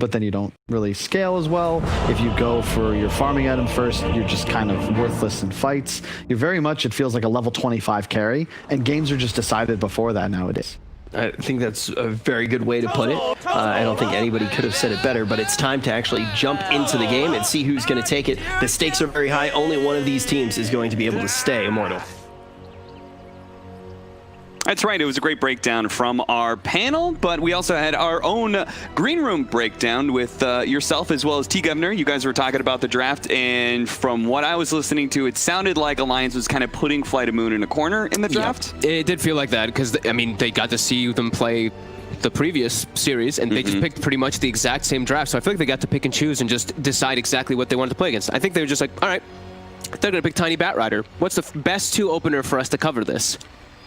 but then you don't really scale as well. If you go for your farming item first, you're just kind of worthless in fights. You're very much, it feels like a level 25 carry, and games are just decided before that nowadays. I think that's a very good way to put it. I don't think anybody could have said it better, but it's time to actually jump into the game and see who's going to take it. The stakes are very high. Only one of these teams is going to be able to stay immortal. That's right. It was a great breakdown from our panel, but we also had our own green room breakdown with yourself as well as T-Governor. You guys were talking about the draft, and from what I was listening to, it sounded like Alliance was kind of putting Flight of Moon in a corner in the draft. Yeah, it did feel like that because, I mean, they got to see them play the previous series, and they just picked pretty much the exact same draft. So I feel like they got to pick and choose and just decide exactly what they wanted to play against. I think they were just like, all right, they're going to pick Tiny Bat Rider. What's the best 2 opener for us to cover this?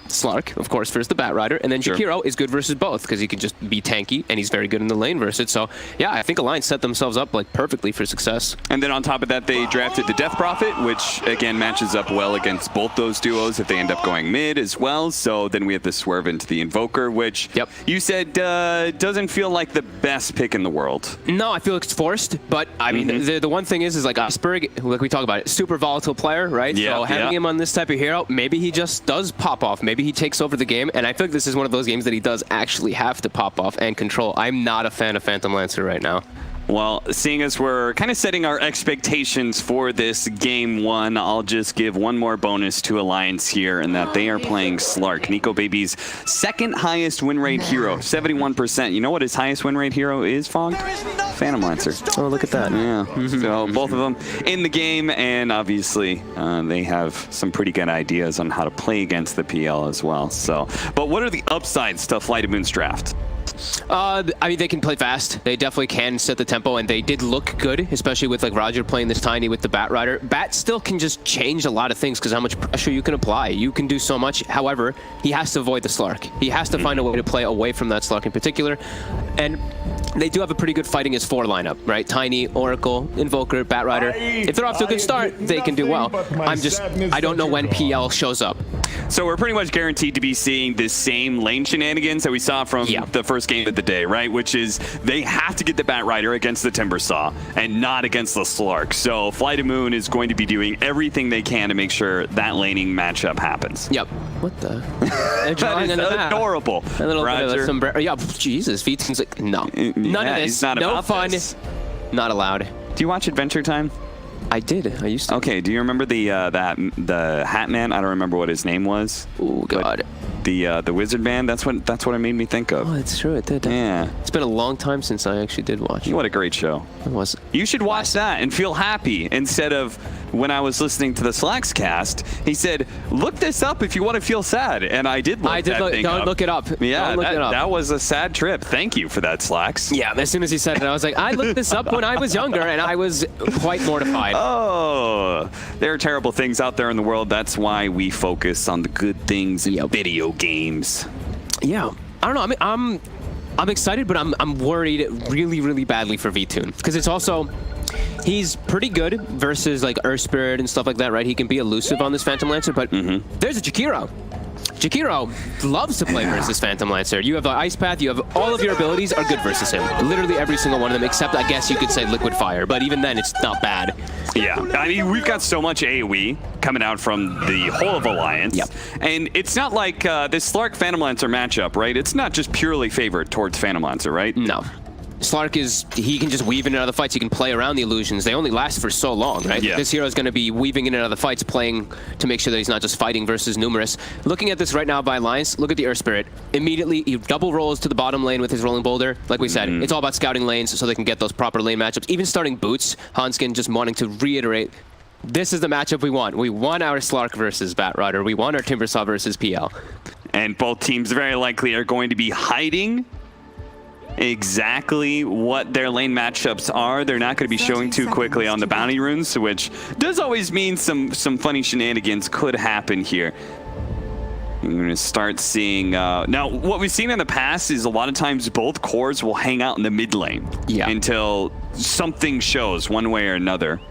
Slark, of course, versus the Bat Rider, and then Jakiro is good versus both because he can just be tanky and he's very good in the lane versus it. So yeah, I think Alliance set themselves up like perfectly for success. And then on top of that, they drafted the Death Prophet, which again matches up well against both those duos if they end up going mid as well. So then we have the swerve into the Invoker, which you said doesn't feel like the best pick in the world. No, I feel like it's forced, but I mean the one thing is like Iceberg, like we talk about it, super volatile player, right? Yeah, so having him on this type of hero, maybe he just does pop off. Maybe he takes over the game, and I feel like this is one of those games that he does actually have to pop off and control. I'm not a fan of Phantom Lancer right now. Well, seeing as we're kind of setting our expectations for this game 1, I'll just give one more bonus to Alliance here, in that they are playing Slark, Nico Baby's second highest win rate hero, 71%. You know what his highest win rate hero is, Fog? Phantom Lancer. Oh, look at that. Yeah. So both of them in the game, and obviously they have some pretty good ideas on how to play against the PL as well. So, but what are the upsides to Flight of Moon's draft? I mean, they can play fast. They definitely can set the tempo, and they did look good, especially with like Roger playing this Tiny with the Bat Rider. Bat still can just change a lot of things because how much pressure you can apply. You can do so much. However, he has to avoid the Slark. He has to find a way to play away from that Slark in particular. And they do have a pretty good fighting as 4 lineup, right? Tiny, Oracle, Invoker, Bat Rider. If they're off to a good start, they can do well. I don't know when PL shows up. So we're pretty much guaranteed to be seeing the same lane shenanigans that we saw from the first game of the day, right? Which is they have to get the Bat Rider against the Timbersaw and not against the Slark. So Flight of Moon is going to be doing everything they can to make sure that laning matchup happens. Yep. What the? That is adorable. A little Roger. bit of a sombrero. Yeah, Jesus. V's like, no. None of this. No fun. Not allowed. Do you watch Adventure Time? I did. I used to. Okay. Do you remember the Hat Man? I don't remember what his name was. Oh God. The Wizard Man. That's what it made me think of. Oh, it's true. It did. Yeah. It's been a long time since I actually did watch it. What a great show. It was. You should watch that and feel happy instead of when I was listening to the Slacks cast. He said, "Look this up if you want to feel sad," and I did. Don't look it up. Yeah, that was a sad trip. Thank you for that, Slacks. Yeah. As soon as he said it, I was like, I looked this up when I was younger, and I was quite mortified. Oh, there are terrible things out there in the world. That's why we focus on the good things in video games. Yeah. I don't know. I mean, I'm excited, but I'm worried really, really badly for VTune because it's also. He's pretty good versus like Earth Spirit and stuff like that, right? He can be elusive on this Phantom Lancer, but there's a Jakiro. Jakiro loves to play versus Phantom Lancer. You have the Ice Path, you have all of your abilities are good versus him. Literally every single one of them, except I guess you could say Liquid Fire, but even then it's not bad. Yeah, I mean, we've got so much AoE coming out from the whole of Alliance, and it's not like this Slark Phantom Lancer matchup, right? It's not just purely favored towards Phantom Lancer, right? No. Slark he can just weave in and out of the fights. He can play around the illusions. They only last for so long, right? Yeah. This hero is going to be weaving in and out of the fights, playing to make sure that he's not just fighting versus numerous. Looking at this right now by Alliance, look at the Earth Spirit. Immediately, he double rolls to the bottom lane with his Rolling Boulder. Like we said, it's all about scouting lanes so they can get those proper lane matchups. Even starting Boots, Hanskin just wanting to reiterate, this is the matchup we want. We want our Slark versus Bat Rider. We want our Timbersaw versus PL. And both teams very likely are going to be hiding exactly what their lane matchups are. They're not going to be showing too quickly on the bounty runes, which does always mean some funny shenanigans could happen here. You're going to start seeing... now, what we've seen in the past is a lot of times both cores will hang out in the mid lane until something shows one way or another.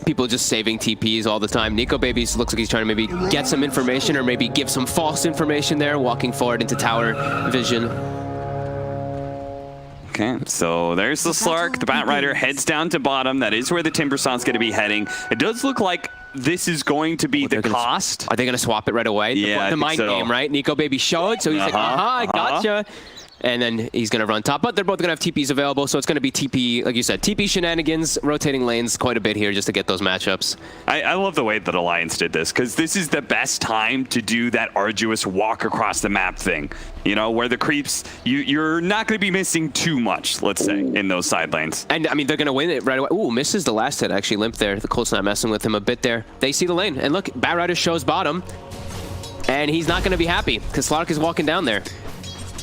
People just saving TPs all the time. Nico Babies looks like he's trying to maybe get some information or maybe give some false information there, walking forward into tower vision. Okay, so there's the Slark. The Batrider heads down to bottom. That is where the Timbersaw's going to be heading. It does look like this is going to be the cost. Are they going to swap it right away? Yeah, the mind game, right? Nico Baby showed, so he's like, I gotcha. And then he's going to run top, but they're both going to have TPs available, so it's going to be TP, like you said, TP shenanigans, rotating lanes quite a bit here just to get those matchups. I love the way that Alliance did this, because this is the best time to do that arduous walk across the map thing. You know, where the creeps, you're not going to be missing too much, let's say, in those side lanes. And, I mean, they're going to win it right away. Ooh, misses the last hit, actually limped there. The Colt's not messing with him a bit there. They see the lane, and look, Batrider shows bottom, and he's not going to be happy, because Slark is walking down there.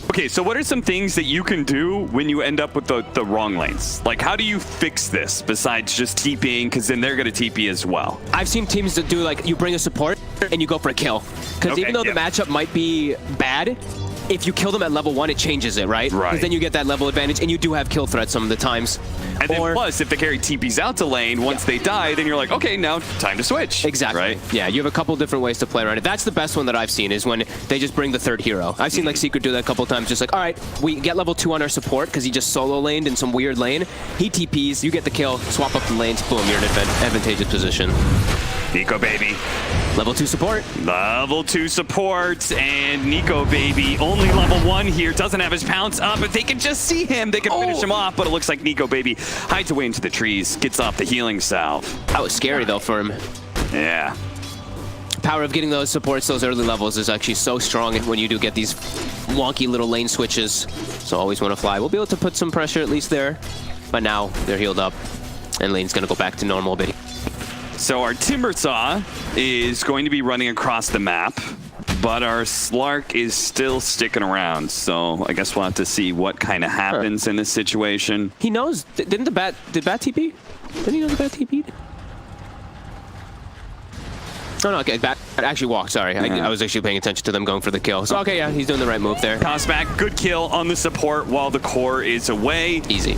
Okay, so what are some things that you can do when you end up with the wrong lanes? Like, how do you fix this besides just TPing, because then they're going to TP as well? I've seen teams that do, like, you bring a support and you go for a kill. Because even though the matchup might be bad, if you kill them at level 1, it changes it, right? Right. Because then you get that level advantage, and you do have kill threats some of the times. And then plus, if the carry TPs out to lane, once they die, then you're like, okay, now time to switch. Exactly. Right? Yeah, you have a couple different ways to play around it. That's the best one that I've seen, is when they just bring the third hero. I've seen like Secret do that a couple times, just like, all right, we get level 2 on our support because he just solo laned in some weird lane. He TPs, you get the kill, swap up the lanes, boom, you're in an advantageous position. Nico Baby. Level 2 support. Level 2 support, and Nico Baby, only level 1 here, doesn't have his pounce up. If they can just see him, they can finish him off, but it looks like Nico Baby hides away into the trees, gets off the healing salve. That was scary, though, for him. Yeah. Power of getting those supports, those early levels, is actually so strong when you do get these wonky little lane switches. So always want to fly. We'll be able to put some pressure at least there, but now they're healed up, and lane's going to go back to normal a bit. So our Timbersaw is going to be running across the map, but our Slark is still sticking around. So I guess we'll have to see what kind of happens in this situation. He knows. Did Bat TP? Didn't he know the Bat TP'd? Oh, no, okay, Bat actually walked, sorry. I was actually paying attention to them going for the kill. So, okay, yeah, he's doing the right move there. Toss back, good kill on the support while the core is away. Easy.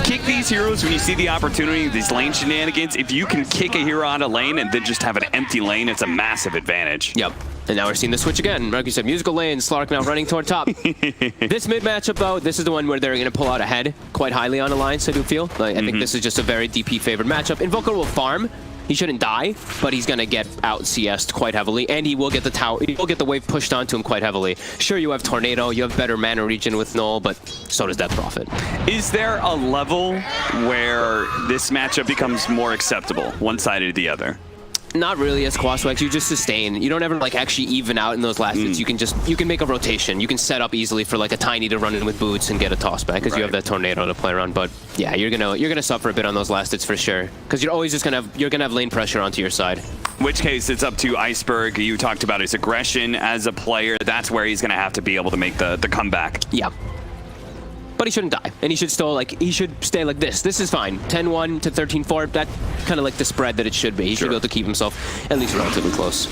Kick these heroes when you see the opportunity, these lane shenanigans. If you can kick a hero out of lane and then just have an empty lane, it's a massive advantage. Yep. And now we're seeing the switch again. Like you said, musical lane, Slark now running toward top. This mid matchup, though, this is the one where they're going to pull out ahead quite highly on Alliance, I do feel. Like, I think this is just a very DP favored matchup. Invoker will farm. He shouldn't die, but he's going to get out CS'd quite heavily, and he will get the tower. He will get the wave pushed onto him quite heavily. Sure, you have Tornado, you have better mana regen with Null, but so does Death Prophet. Is there a level where this matchup becomes more acceptable, one side or the other? Not really as Quaswax, you just sustain. You don't ever like actually even out in those last hits. You can make a rotation. You can set up easily for like a Tiny to run in with boots and get a toss back because you have that Tornado to play around. But yeah, you're gonna suffer a bit on those last hits for sure. Because you're always just gonna have lane pressure onto your side. In which case it's up to Iceberg. You talked about his aggression as a player. That's where he's gonna have to be able to make the comeback. Yeah. But he shouldn't die, and he should still he should stay like this. This is fine. 10-1 to 13-4. That's kind of like the spread that it should be. He should be able to keep himself at least relatively close.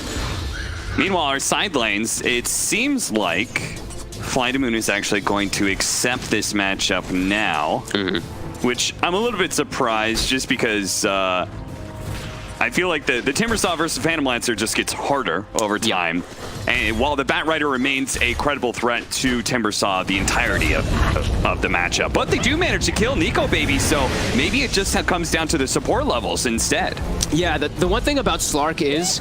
Meanwhile, our side lanes, it seems like Fly to Moon is actually going to accept this matchup now, which I'm a little bit surprised just because I feel like the Timbersaw versus Phantom Lancer just gets harder over time. Yeah. And while the Batrider remains a credible threat to Timbersaw the entirety of the matchup. But they do manage to kill Nico Baby, so maybe it just comes down to the support levels instead. Yeah, the one thing about Slark is,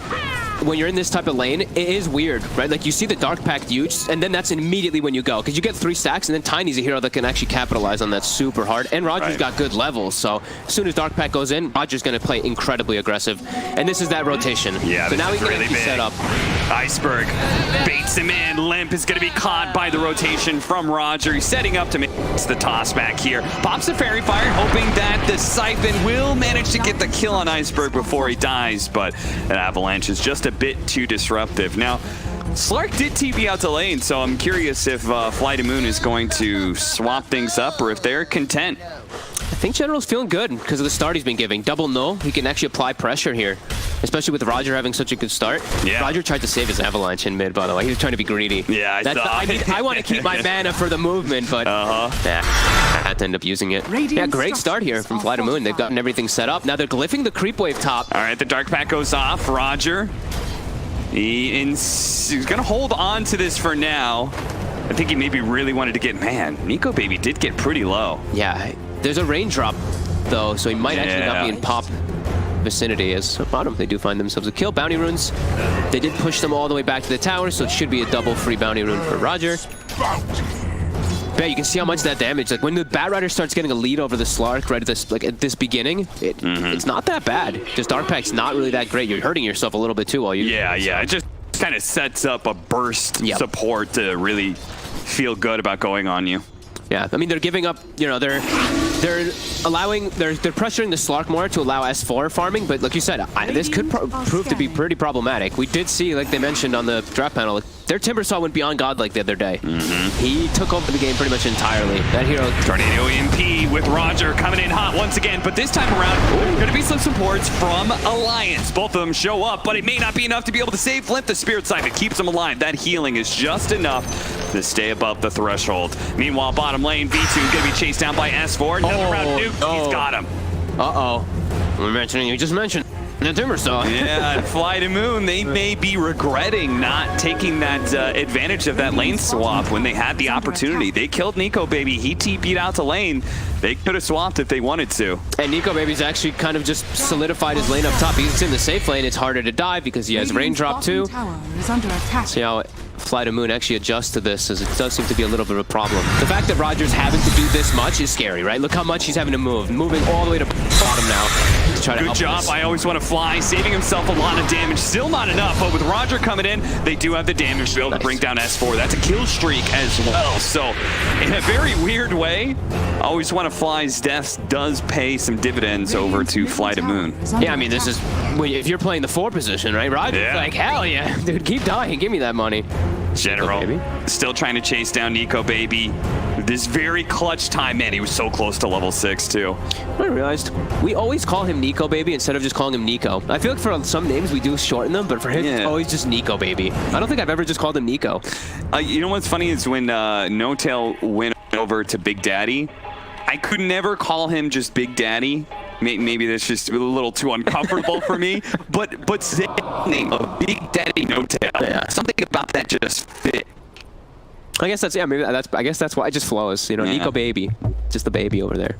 when you're in this type of lane, it is weird, right? Like, you see the Dark Pact huge, and then that's immediately when you go. Because you get 3 stacks, and then Tiny's a hero that can actually capitalize on that super hard. And Roger's got good levels, so as soon as Dark Pact goes in, Roger's going to play incredibly aggressive. And this is that rotation. Yeah, so now he can really actually set up. Iceberg baits him in. Limp is going to be caught by the rotation from Roger. He's setting up to make the toss back here. Pops the Fairy Fire, hoping that the Siphon will manage to get the kill on Iceberg before he dies, but an Avalanche is just a bit too disruptive. Now, Slark did TP out to lane, so I'm curious if Fly to Moon is going to swap things up or if they're content. I think General's feeling good because of the start he's been giving. Double Null, he can actually apply pressure here, especially with Roger having such a good start. Yeah. Roger tried to save his Avalanche in mid, by the way. He was trying to be greedy. Yeah, I want to keep my mana for the movement, but I had to end up using it. Yeah, great start here from Fly to Moon. They've gotten everything set up. Now they're glyphing the creep wave top. All right, the Dark Pact goes off. Roger, he's going to hold on to this for now. I think he maybe really wanted to get, man, Nico Baby did get pretty low. Yeah, there's a raindrop, though, so he might actually not be in pop vicinity. As bottom, they do find themselves a kill. Bounty runes, they did push them all the way back to the tower, so it should be a double free bounty rune for Roger. Yeah, you can see how much that damage. Like when the Batrider starts getting a lead over the Slark right at this, like at this beginning, it's not that bad. Just Dark Pack's not really that great. You're hurting yourself a little bit too while you. Yeah. It just kind of sets up a burst support to really feel good about going on you. Yeah, I mean they're giving up. You know, they're pressuring the Slark more to allow S4 farming. But like you said, this could prove to be pretty problematic. We did see, like they mentioned on the draft panel, their Timbersaw went beyond godlike the other day. He took over the game pretty much entirely. That hero. Tornado EMP with Roger coming in hot once again, but this time around, going to be some supports from Alliance. Both of them show up, but it may not be enough to be able to save Flint. The Spirit Siphon keeps him alive. That healing is just enough to stay above the threshold. Meanwhile, bottom lane, V2 going to be chased down by S4. Another round nuke. He's got him. You just mentioned the Timbersaw. Yeah, Fly to Moon, they may be regretting not taking that advantage of that lane swap when they had the opportunity. They killed Nico Baby. He TP'd out to lane. They could have swapped if they wanted to. And Nico Baby's actually kind of just solidified his lane up top. He's in the safe lane. It's harder to dive because he has raindrop too. See how Fly to Moon actually adjusts to this, as it does seem to be a little bit of a problem. The fact that Roger's having to do this much is scary, right? Look how much he's having to move. Moving all the way to bottom now to try to help. Good job. I always want to fly, saving himself a lot of damage. Still not enough, but with Roger coming in, they do have the damage to be able to bring down S4. That's a kill streak as well. So in a very weird way, always want to fly's deaths does pay some dividends over to Fly to Moon. Yeah, I mean, this is, if you're playing the 4 position, right? Roger's like, hell yeah, dude, keep dying. Give me that money. General still trying to chase down Nico Baby. This very clutch time, man, he was so close to level 6 too. I realized we always call him Nico Baby instead of just calling him Nico. I feel like for some names we do shorten them, but for him it's always just Nico Baby. I don't think I've ever just called him Nico. You know what's funny is when No Tail went over to Big Daddy, I could never call him just Big Daddy. Maybe that's just a little too uncomfortable for me, but say the name of Big Daddy No Tail, something about that just fit. I guess that's I guess that's why it just flows. You know, Nico Baby, just the baby over there.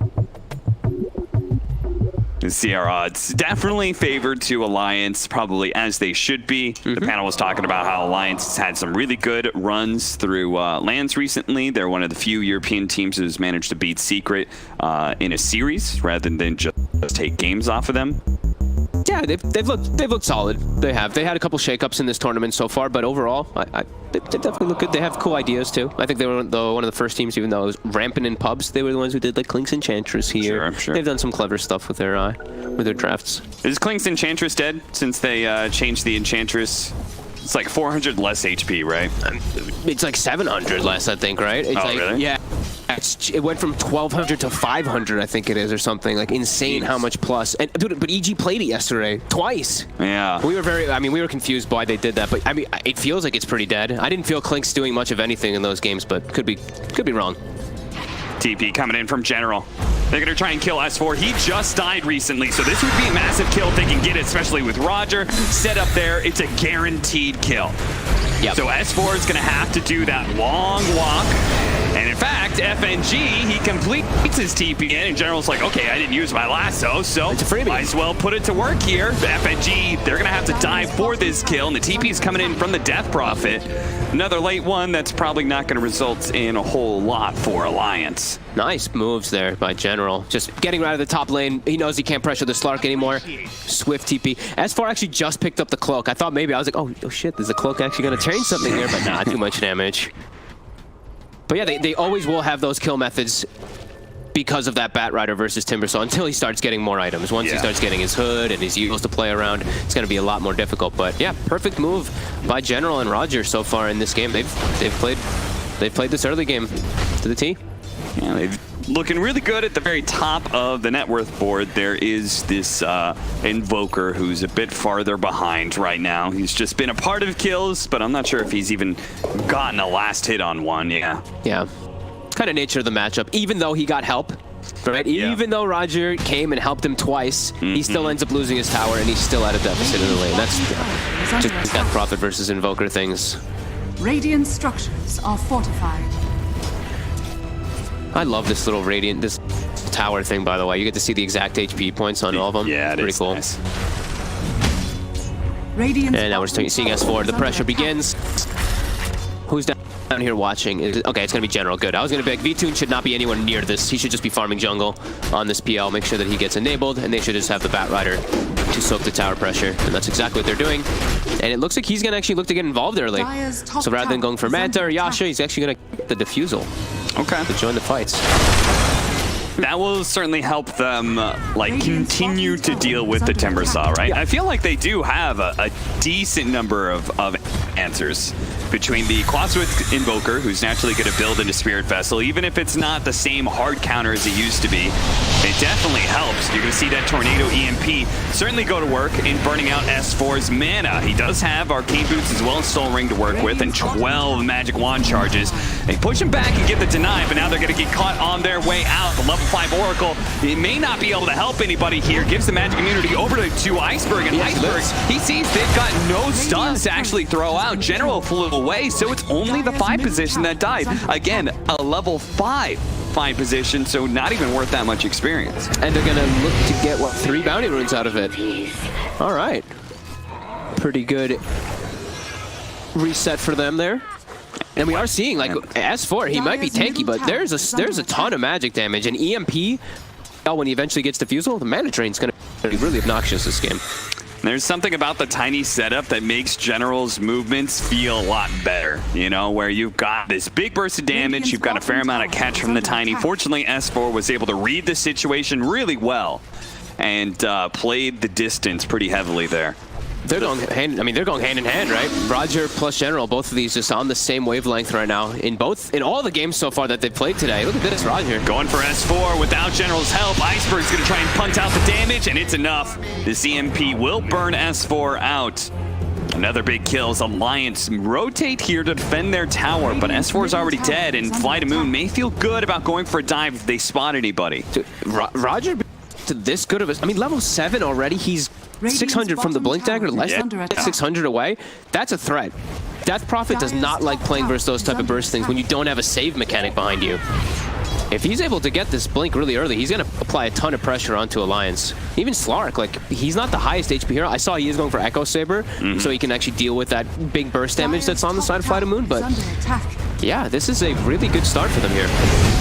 See our odds. Definitely favored to Alliance, probably as they should be. The panel was talking about how Alliance has had some really good runs through lands recently. They're one of the few European teams who's managed to beat Secret in a series rather than just take games off of them. Yeah, they've looked solid. They had a couple shakeups in this tournament so far, but overall, they definitely look good. They have cool ideas too. I think they were one of the first teams, even though it was rampant in pubs. They were the ones who did like Klink's Enchantress here. Sure. They've done some clever stuff with their drafts. Is Klink's Enchantress dead since they changed the Enchantress? It's like 400 less HP, right? It's like 700 less, I think, right? It's really? Yeah. It went from 1,200 to 500, I think it is, or something. Like, insane how much plus. And, dude, but EG played it yesterday. Twice. Yeah. We were confused why they did that. But, I mean, it feels like it's pretty dead. I didn't feel Klink's doing much of anything in those games, but could be wrong. TP coming in from General. They're going to try and kill S4. He just died recently, so this would be a massive kill if they can get it, especially with Roger. Set up there, it's a guaranteed kill. Yep. So S4 is going to have to do that long walk. And in fact, FNG, he completes his TP in, and General's like, okay, I didn't use my lasso, so it's a freebie. Might as well put it to work here. The FNG, they're going to have to dive for this kill, and the TP is coming in from the Death Prophet. Another late one that's probably not going to result in a whole lot for Alliance. Nice moves there by General. Just getting right out of the top lane. He knows he can't pressure the Slark anymore. Swift TP. S4 actually just picked up the cloak. I thought maybe, I was like, oh shit, is the cloak actually going to change something here? But not too much damage. But yeah, they always will have those kill methods because of that Batrider versus Timbersaw until he starts getting more items. Once he starts getting his hood and his Eagles to play around, it's going to be a lot more difficult. But yeah, perfect move by General and Roger so far in this game. They've played this early game to the T. Yeah, they've looking really good at the very top of the net worth board. There is this Invoker who's a bit farther behind right now. He's just been a part of kills, but I'm not sure if he's even gotten a last hit on one. Yeah. Kind of nature of the matchup, even though he got help. Right? Even though Roger came and helped him twice, he still ends up losing his tower, and he's still at a deficit in the lane. That's just Death Prophet versus Invoker things. Radiant structures are fortified. I love this little Radiant, this tower thing, by the way. You get to see the exact HP points on all of them. Yeah, pretty cool. Nice. Radiant And now we're seeing S4. The pressure begins. Who's down here watching? Okay, it's going to be General. Good. I was going to be like, VTune should not be anywhere near this. He should just be farming jungle on this PL. Make sure that he gets enabled, and they should just have the Bat Rider to soak the tower pressure. And that's exactly what they're doing. And it looks like he's going to actually look to get involved early. So rather than going for Manta or Yasha, he's actually going to get the Diffusal to join the fights. That will certainly help them continue to deal with the Timbersaw, right? Yeah. I feel like they do have a decent number of answers between the Quaswith Invoker, who's naturally going to build into Spirit Vessel, even if it's not the same hard counter as it used to be. It definitely helps. You're going to see that Tornado EMP certainly go to work in burning out S4's mana. He does have Arcane Boots as well as Soul Ring to work with, and 12 Magic Wand charges. They push him back and get the deny, but now they're going to get caught on their way out. The level 5 Oracle, he may not be able to help anybody here. Gives the magic immunity over to Iceberg, and Iceberg, he sees they've got no stuns to actually throw out. General flew away, so it's only the 5 position that died. Again, a level 5 position, so not even worth that much experience. And they're gonna look to get, what, 3 bounty runes out of it. All right. Pretty good reset for them there. And we are seeing, like, S4, he might be tanky, but there's a ton of magic damage. And EMP, when he eventually gets Diffusal, the mana drain's gonna be really obnoxious this game. There's something about the tiny setup that makes General's movements feel a lot better, you know, where you've got this big burst of damage, you've got a fair amount of catch from the tiny. Fortunately, S4 was able to read the situation really well and played the distance pretty heavily there. They're going hand, they're going hand in hand, right? Roger plus General, both of these just on the same wavelength right now in all the games so far that they've played today. Look at this, Roger. Going for S4 without General's help. Iceberg's gonna try and punt out the damage, and it's enough. This EMP will burn S4 out. Another big kills. Alliance rotate here to defend their tower, but S4's already dead, and Fly to Moon may feel good about going for a dive if they spot anybody. Dude, Roger to this good of a, level 7 already. He's 600 from the Blink Dagger, less than 600 away. That's a threat. Death Prophet does not like playing versus those type of burst things when you don't have a save mechanic behind you. If he's able to get this Blink really early, he's going to apply a ton of pressure onto Alliance. Even Slark, like, he's not the highest HP hero. I saw he is going for Echo Saber, so he can actually deal with that big burst damage that's on the side of Fly to Moon, but yeah, this is a really good start for them here.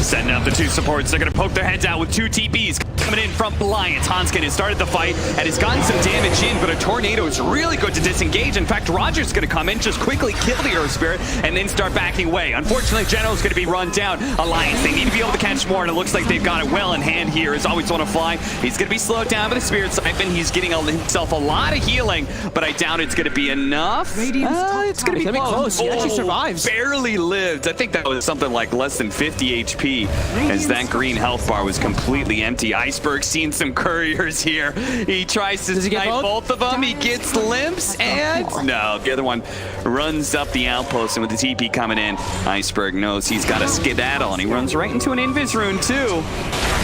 Setting up the 2 supports. They're going to poke their heads out with 2 TPs coming in from Alliance. Hanskin has started the fight and has gotten some damage in, but a Tornado is really good to disengage. In fact, Roger's going to come in, just quickly kill the Earth Spirit, and then start backing away. Unfortunately, General's going to be run down. Alliance, they need to be able to catch more, and it looks like they've got it well in hand here. As always want to fly. He's going to be slowed down by the Spirit Siphon. He's getting himself a lot of healing, but I doubt it's going to be enough. It's going to be close. He actually survives. Barely lived. I think that was something like less than 50 HP, as that green health bar was completely empty. Iceberg seeing some couriers here. He tries to snipe both of them. He gets limps, and no, the other one runs up the outpost, and with the TP coming in, Iceberg knows he's got a skedaddle, and he runs right into an Invis rune too.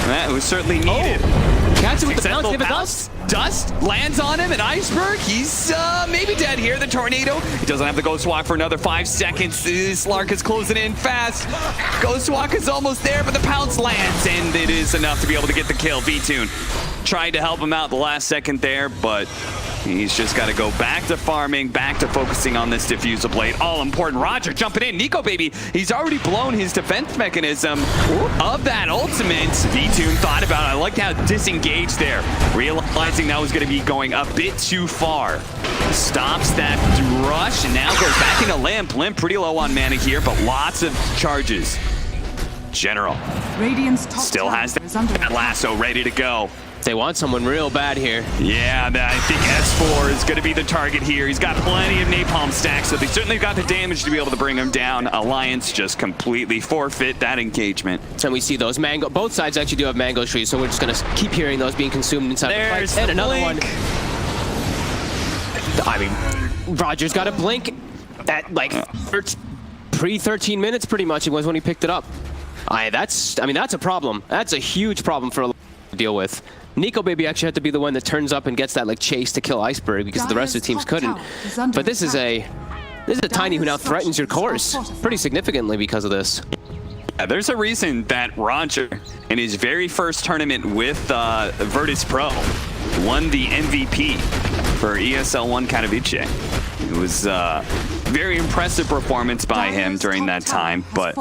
That was certainly needed. Catch him with the bounce. Dust lands on him, and Iceberg, he's maybe dead here. The Tornado, he doesn't have the Ghost Walk for another 5 seconds. Slark is closing in fast. Ghost Walk is almost there, but the pounce lands, and it is enough to be able to get the kill. VTune tried to help him out the last second there, but he's just got to go back to farming, back to focusing on this Diffusal Blade. All important. Roger jumping in. Nico, baby, he's already blown his defense mechanism of that ultimate. VTune thought about it. I liked how disengaged there, realizing that was going to be going a bit too far. Stops that rush and now goes back into Limp. Limp pretty low on mana here, but lots of charges. General still has that lasso ready to go. They want someone real bad here. Yeah, I think S4 is going to be the target here. He's got plenty of napalm stacks, so they certainly got the damage to be able to bring him down. Alliance just completely forfeit that engagement. And we see those mango. Both sides actually do have mango trees, so we're just going to keep hearing those being consumed inside There's the fight. And another blink. one. Roger's got a blink at like pre-13 minutes pretty much it was when he picked it up. That's a problem. That's a huge problem for a to deal with. Nico baby actually had to be the one that turns up and gets that like chase to kill Iceberg because the rest of the teams couldn't. But this is a This is a Tiny who now threatens your course pretty significantly because of this. Yeah, there's a reason that Roger, in his very first tournament with virtus.pro, won the MVP for ESL 1 Katowice. It was a very impressive performance by him during that time, but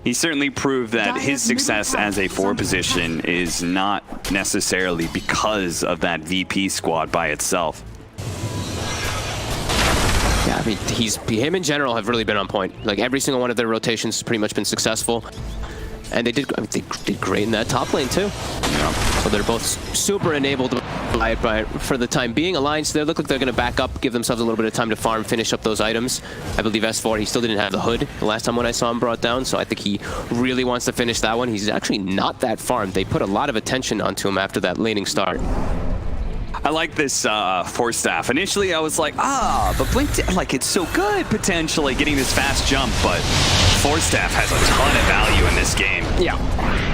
he certainly proved that his success as a 4 position is not necessarily because of that VP squad by itself. Yeah, I mean, him in general have really been on point. Like every single one of their rotations has pretty much been successful. And they did great in that top lane too. Yeah. So they're both super enabled by for the time being. Alliance, they look like they're going to back up, give themselves a little bit of time to farm, finish up those items. I believe S4, he still didn't have the hood the last time when I saw him brought down, so I think he really wants to finish that one. He's actually not that farmed. They put a lot of attention onto him after that laning start. I like this Force Staff. Initially, I was like, but Blink, like, it's so good potentially getting this fast jump, but Force Staff has a ton of value in this game. Yeah,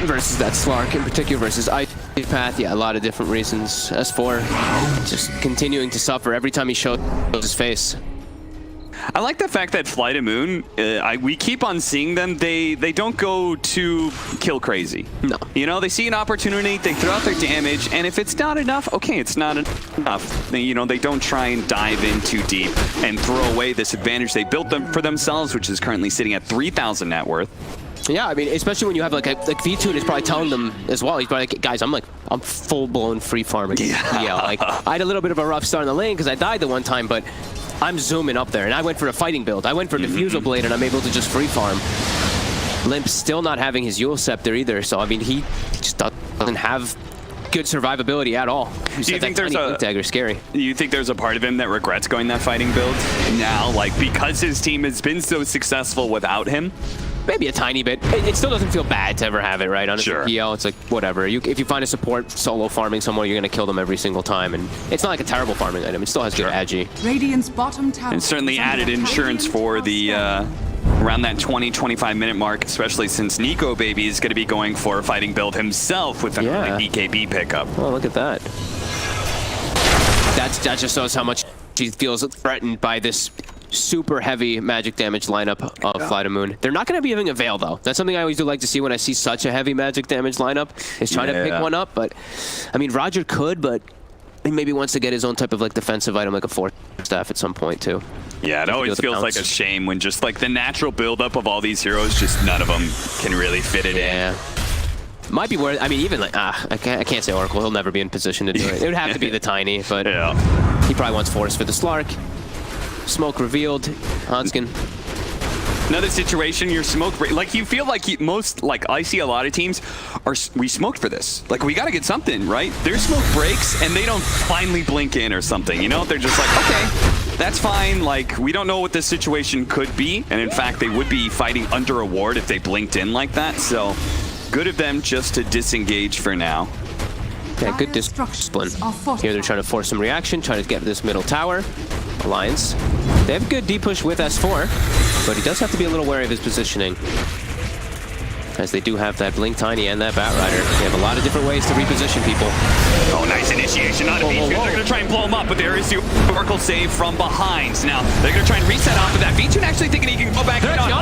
versus that Slark in particular, versus Ice Path. Yeah, a lot of different reasons. S4 just continuing to suffer every time he shows his face. I like the fact that Flight of Moon, we keep on seeing them, they don't go too kill crazy. No. You know, they see an opportunity, they throw out their damage, and if it's not enough, okay, it's not enough. You know, they don't try and dive in too deep and throw away this advantage they built for themselves, which is currently sitting at 3,000 net worth. Yeah, I mean, especially when you have like V2 is probably telling them as well. He's probably like, guys, I'm full-blown free farming. Yeah, like I had a little bit of a rough start in the lane because I died the one time, but I'm zooming up there, and I went for a fighting build. I went for Diffusal Blade, and I'm able to just free farm. Limp still not having his Yule Scepter either, so I mean, he just doesn't have good survivability at all. Do you think there's a dagger scary? You think there's a part of him that regrets going that fighting build now, like because his team has been so successful without him? Maybe a tiny bit. It still doesn't feel bad to ever have it, right? On a PL, it's like, whatever. If you find a support solo farming somewhere, you're going to kill them every single time. And it's not like a terrible farming item. It still has good agi. Radiant's bottom tower. And certainly added insurance for the around that 20-25 minute mark, especially since Nico Baby is going to be going for a fighting build himself with an early BKB pickup. Oh, look at that. That just shows how much he feels threatened by this super heavy magic damage lineup of Flight of Moon. They're not going to be giving a Veil, though. That's something I always do like to see when I see such a heavy magic damage lineup, is trying to pick one up. But, I mean, Roger could, but he maybe wants to get his own type of, like, defensive item, like a Force Staff at some point, too. Yeah, it always feels like a shame when just, like, the natural buildup of all these heroes, just none of them can really fit it in. Might be worth, I mean, even, like, I can't say Oracle. He'll never be in position to do it. It would have to be the Tiny, but he probably wants Force for the Slark. Smoke revealed. Hanskin. Another situation, your smoke, like you feel like I see a lot of teams we smoked for this. Like we got to get something, right? Their smoke breaks and they don't finally blink in or something, you know? They're just like, okay, that's fine. Like we don't know what this situation could be. And in fact, they would be fighting under a ward if they blinked in like that. So good of them just to disengage for now. Yeah, good discipline. Here they're trying to force some reaction, trying to get this middle tower. Alliance. They have a good D-push with S4, but he does have to be a little wary of his positioning, as they do have that Blink Tiny and that Bat Rider. They have a lot of different ways to reposition people. Oh, nice initiation on a V2. They're going to try and blow him up, but there is the Oracle save from behind. Now, they're going to try and reset off of that. V2 actually thinking he can go back.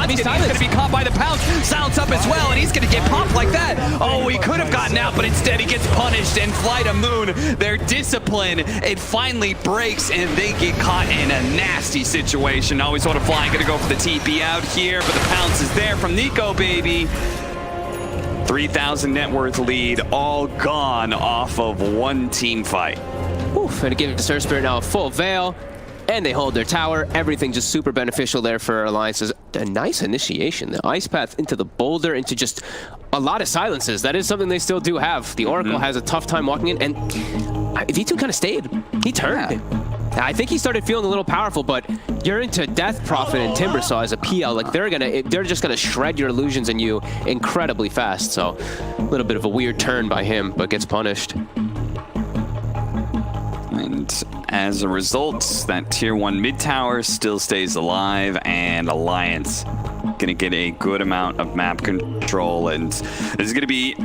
He's going to be caught by the pounce. Silence up as well, and he's going to get popped like that. Oh, he could have gotten out, but instead he gets punished. And Flight of Moon, their discipline, it finally breaks, and they get caught in a nasty situation. Always sort of flying, going to go for the TP out here, but the pounce is there from Nico Baby. 3,000 net worth lead, all gone off of one team fight. Oof, and to give the Surf Spirit now a full Veil, and they hold their tower. Everything just super beneficial there for Alliances. A nice initiation. The Ice Path into the Boulder, into just a lot of silences. That is something they still do have. The Oracle has a tough time walking in, and V2 kind of stayed. He turned. Yeah. I think he started feeling a little powerful, but you're into Death Prophet and Timbersaw as a PL. Like they're just gonna shred your illusions in you incredibly fast. So a little bit of a weird turn by him, but gets punished. And as a result, that tier 1 mid tower still stays alive, and Alliance gonna get a good amount of map control, and this is gonna be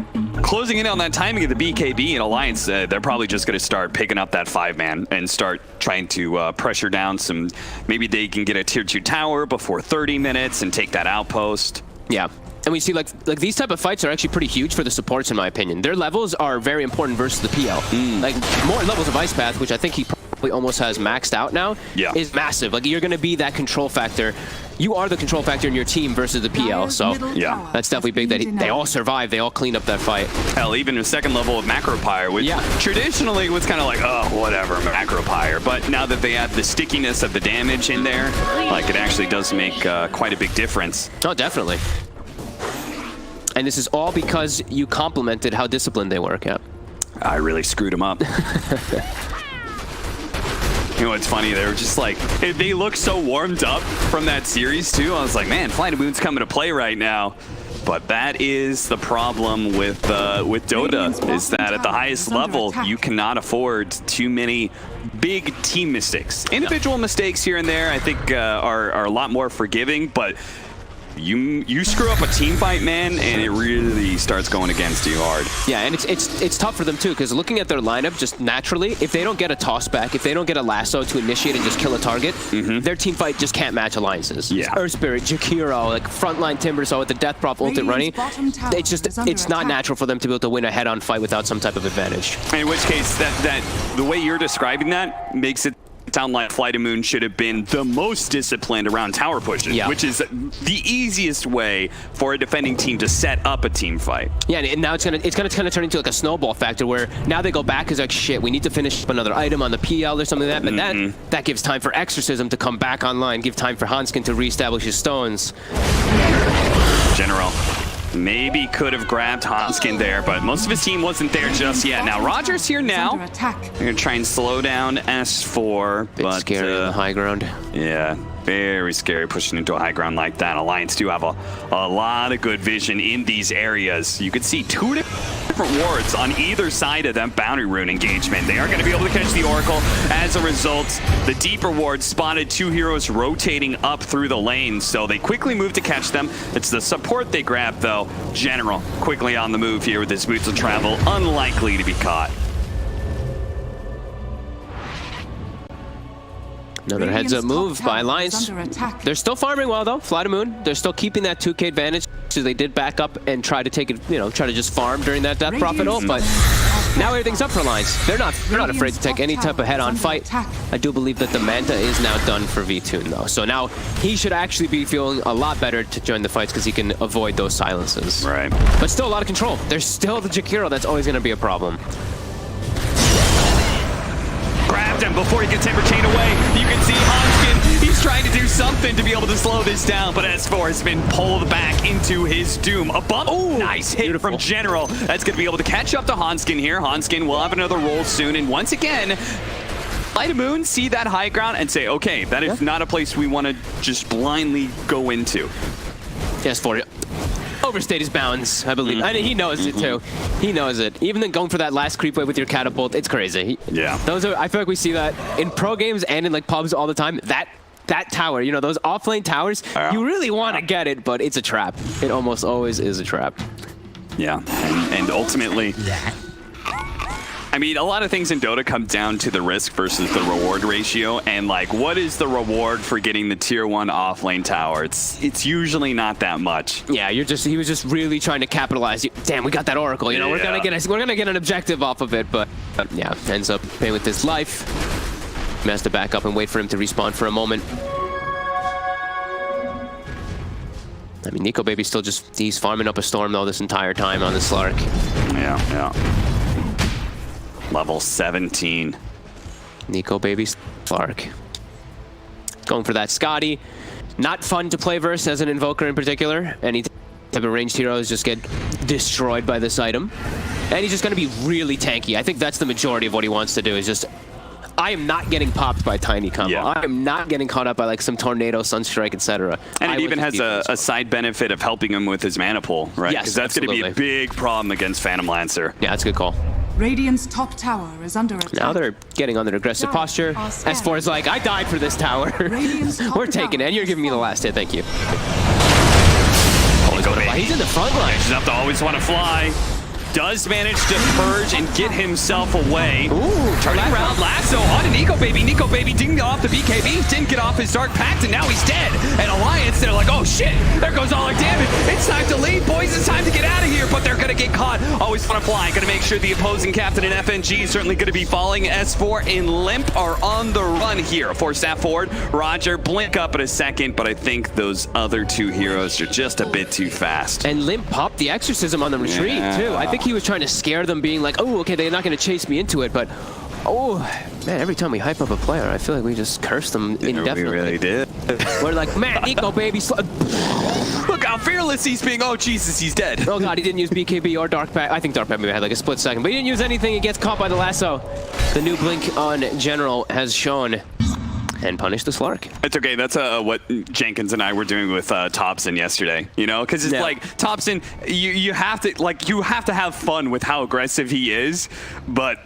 closing in on that timing of the BKB and Alliance, they're probably just going to start picking up that 5-man and start trying to pressure down some. Maybe they can get a tier 2 tower before 30 minutes and take that outpost. Yeah. And we see like these type of fights are actually pretty huge for the supports in my opinion. Their levels are very important versus the PL. Like more levels of Ice Path, which I think he probably almost has maxed out now, is massive. Like you're going to be that control factor. You are the control factor in your team versus the PL, so that's definitely big that they all survive, they all clean up that fight. Hell, even a second level of Macro Pyre, which traditionally was kind of like, oh, whatever, Macro Pyre. But now that they have the stickiness of the damage in there, like it actually does make quite a big difference. Oh, definitely. And this is all because you complimented how disciplined they were, Cap. I really screwed them up. You know what's funny? They were just like, they look so warmed up from that series too. I was like, man, Flight of Moon's coming to play right now. But that is the problem with Dota, is that at the highest level, you cannot afford too many big team mistakes. Individual mistakes here and there, I think, are a lot more forgiving, but you screw up a team fight, man, and it really starts going against you hard. Yeah, and it's tough for them too, because looking at their lineup just naturally, if they don't get a toss back, if they don't get a lasso to initiate and just kill a target, their team fight just can't match alliances. Yeah. Earth Spirit, Jakiro, like frontline Timbersaw with the Death Prop ultimate running, it's not natural for them to be able to win a head-on fight without some type of advantage. In which case, that the way you're describing that makes it sound like Flight of Moon should have been the most disciplined around tower pushes, which is the easiest way for a defending team to set up a team fight. Yeah, and now it's gonna kind of turn into like a snowball factor where now they go back as like, shit, we need to finish up another item on the PL or something like that, but that gives time for Exorcism to come back online, give time for Hanskin to reestablish his stones. General maybe could have grabbed Hanskin there, but most of his team wasn't there just yet. Now Roger's here now. They're gonna try and slow down S4, but scary on the high ground. Yeah, very scary pushing into a high ground like that. Alliance do have a lot of good vision in these areas. You can see 2 different wards on either side of that boundary rune engagement. They are going to be able to catch the Oracle. As a result, the deeper ward spotted 2 heroes rotating up through the lane, so they quickly move to catch them. It's the support they grab, though. General quickly on the move here with his boots of travel, unlikely to be caught. Another heads-up move by Alliance. They're still farming well, though. Flight of Moon. They're still keeping that 2K advantage. So they did back up and try to take it, try to just farm during that Death Prophet ult, but now everything's up for Alliance. They're not afraid to take any type of head-on fight. I do believe that the Manta is now done for V-Tune, though. So now he should actually be feeling a lot better to join the fights because he can avoid those silences. Right. But still a lot of control. There's still the Jakiro that's always going to be a problem. Grabbed him before he gets Timber Chain away. You can see Hanskin, he's trying to do something to be able to slow this down, but S4 has been pulled back into his doom. A bump, nice hit from General. That's going to be able to catch up to Hanskin here. Hanskin will have another roll soon, and once again, Flight of Moon see that high ground and say, okay, that is not a place we want to just blindly go into. Yes, for it. Overstayed his bounds, I believe. And he knows it too. He knows it. Even then going for that last creep wave with your catapult, it's crazy. Those are, I feel like we see that in pro games and in like pubs all the time. That tower, those offlane towers, you really want to get it, but it's a trap. It almost always is a trap. Yeah, and ultimately, I mean, a lot of things in Dota come down to the risk versus the reward ratio, and like, what is the reward for getting the tier 1 offlane tower? It's usually not that much. Yeah, he was just really trying to capitalize. Damn, we got that Oracle. We're gonna get an objective off of it, but yeah, ends up paying with his life. He has to back up and wait for him to respawn for a moment. I mean, Nico Baby's still he's farming up a storm though this entire time on the Slark. Yeah. Level 17. Nico Baby Slark. Going for that Scotty. Not fun to play versus as an Invoker in particular. Any type of ranged heroes just get destroyed by this item. And he's just going to be really tanky. I think that's the majority of what he wants to do is just... I am not getting popped by Tiny Combo. I am not getting caught up by like some Tornado, Sunstrike, etc. And it even has a side benefit of helping him with his mana pool, right? Yes, because that's going to be a big problem against Phantom Lancer. Yeah, that's a good call. Radiant's top tower is under attack. Now they're getting on their aggressive posture. S4 is like, I died for this tower. We're taking it, and you're giving me the last hit. Thank you. He's He's in the front line. He's enough to always want to fly. does manage to purge and get himself away. Ooh, Turning around, lasso onto Nico Baby. Nico Baby didn't get off the BKB, didn't get off his Dark Pact, and now he's dead. And Alliance, they're like, oh shit, there goes all our damage. It's time to leave, boys. It's time to get out of here, but they're going to get caught. Always want to fly. Going to make sure the opposing captain in FNG is certainly going to be falling. S4 and Limp are on the run here. Force that forward. Roger, blink up in a second, but I think those other two heroes are just a bit too fast. And Limp popped the exorcism on the retreat, too. I think he was trying to scare them, being like, oh, okay, they're not going to chase me into it, but oh, man, every time we hype up a player, I feel like we just curse them indefinitely. We really did. We're like, man, Nico Baby. Look how fearless he's being. Oh, Jesus, he's dead. Oh, God, he didn't use BKB or Dark Pact. I think Dark Pact maybe had like a split second, but he didn't use anything. He gets caught by the lasso. The new blink on General has shown and punished the Slark. It's okay. That's what Jenkins and I were doing with Thompson yesterday. You know, because it's like Thompson, you have to have fun with how aggressive he is, but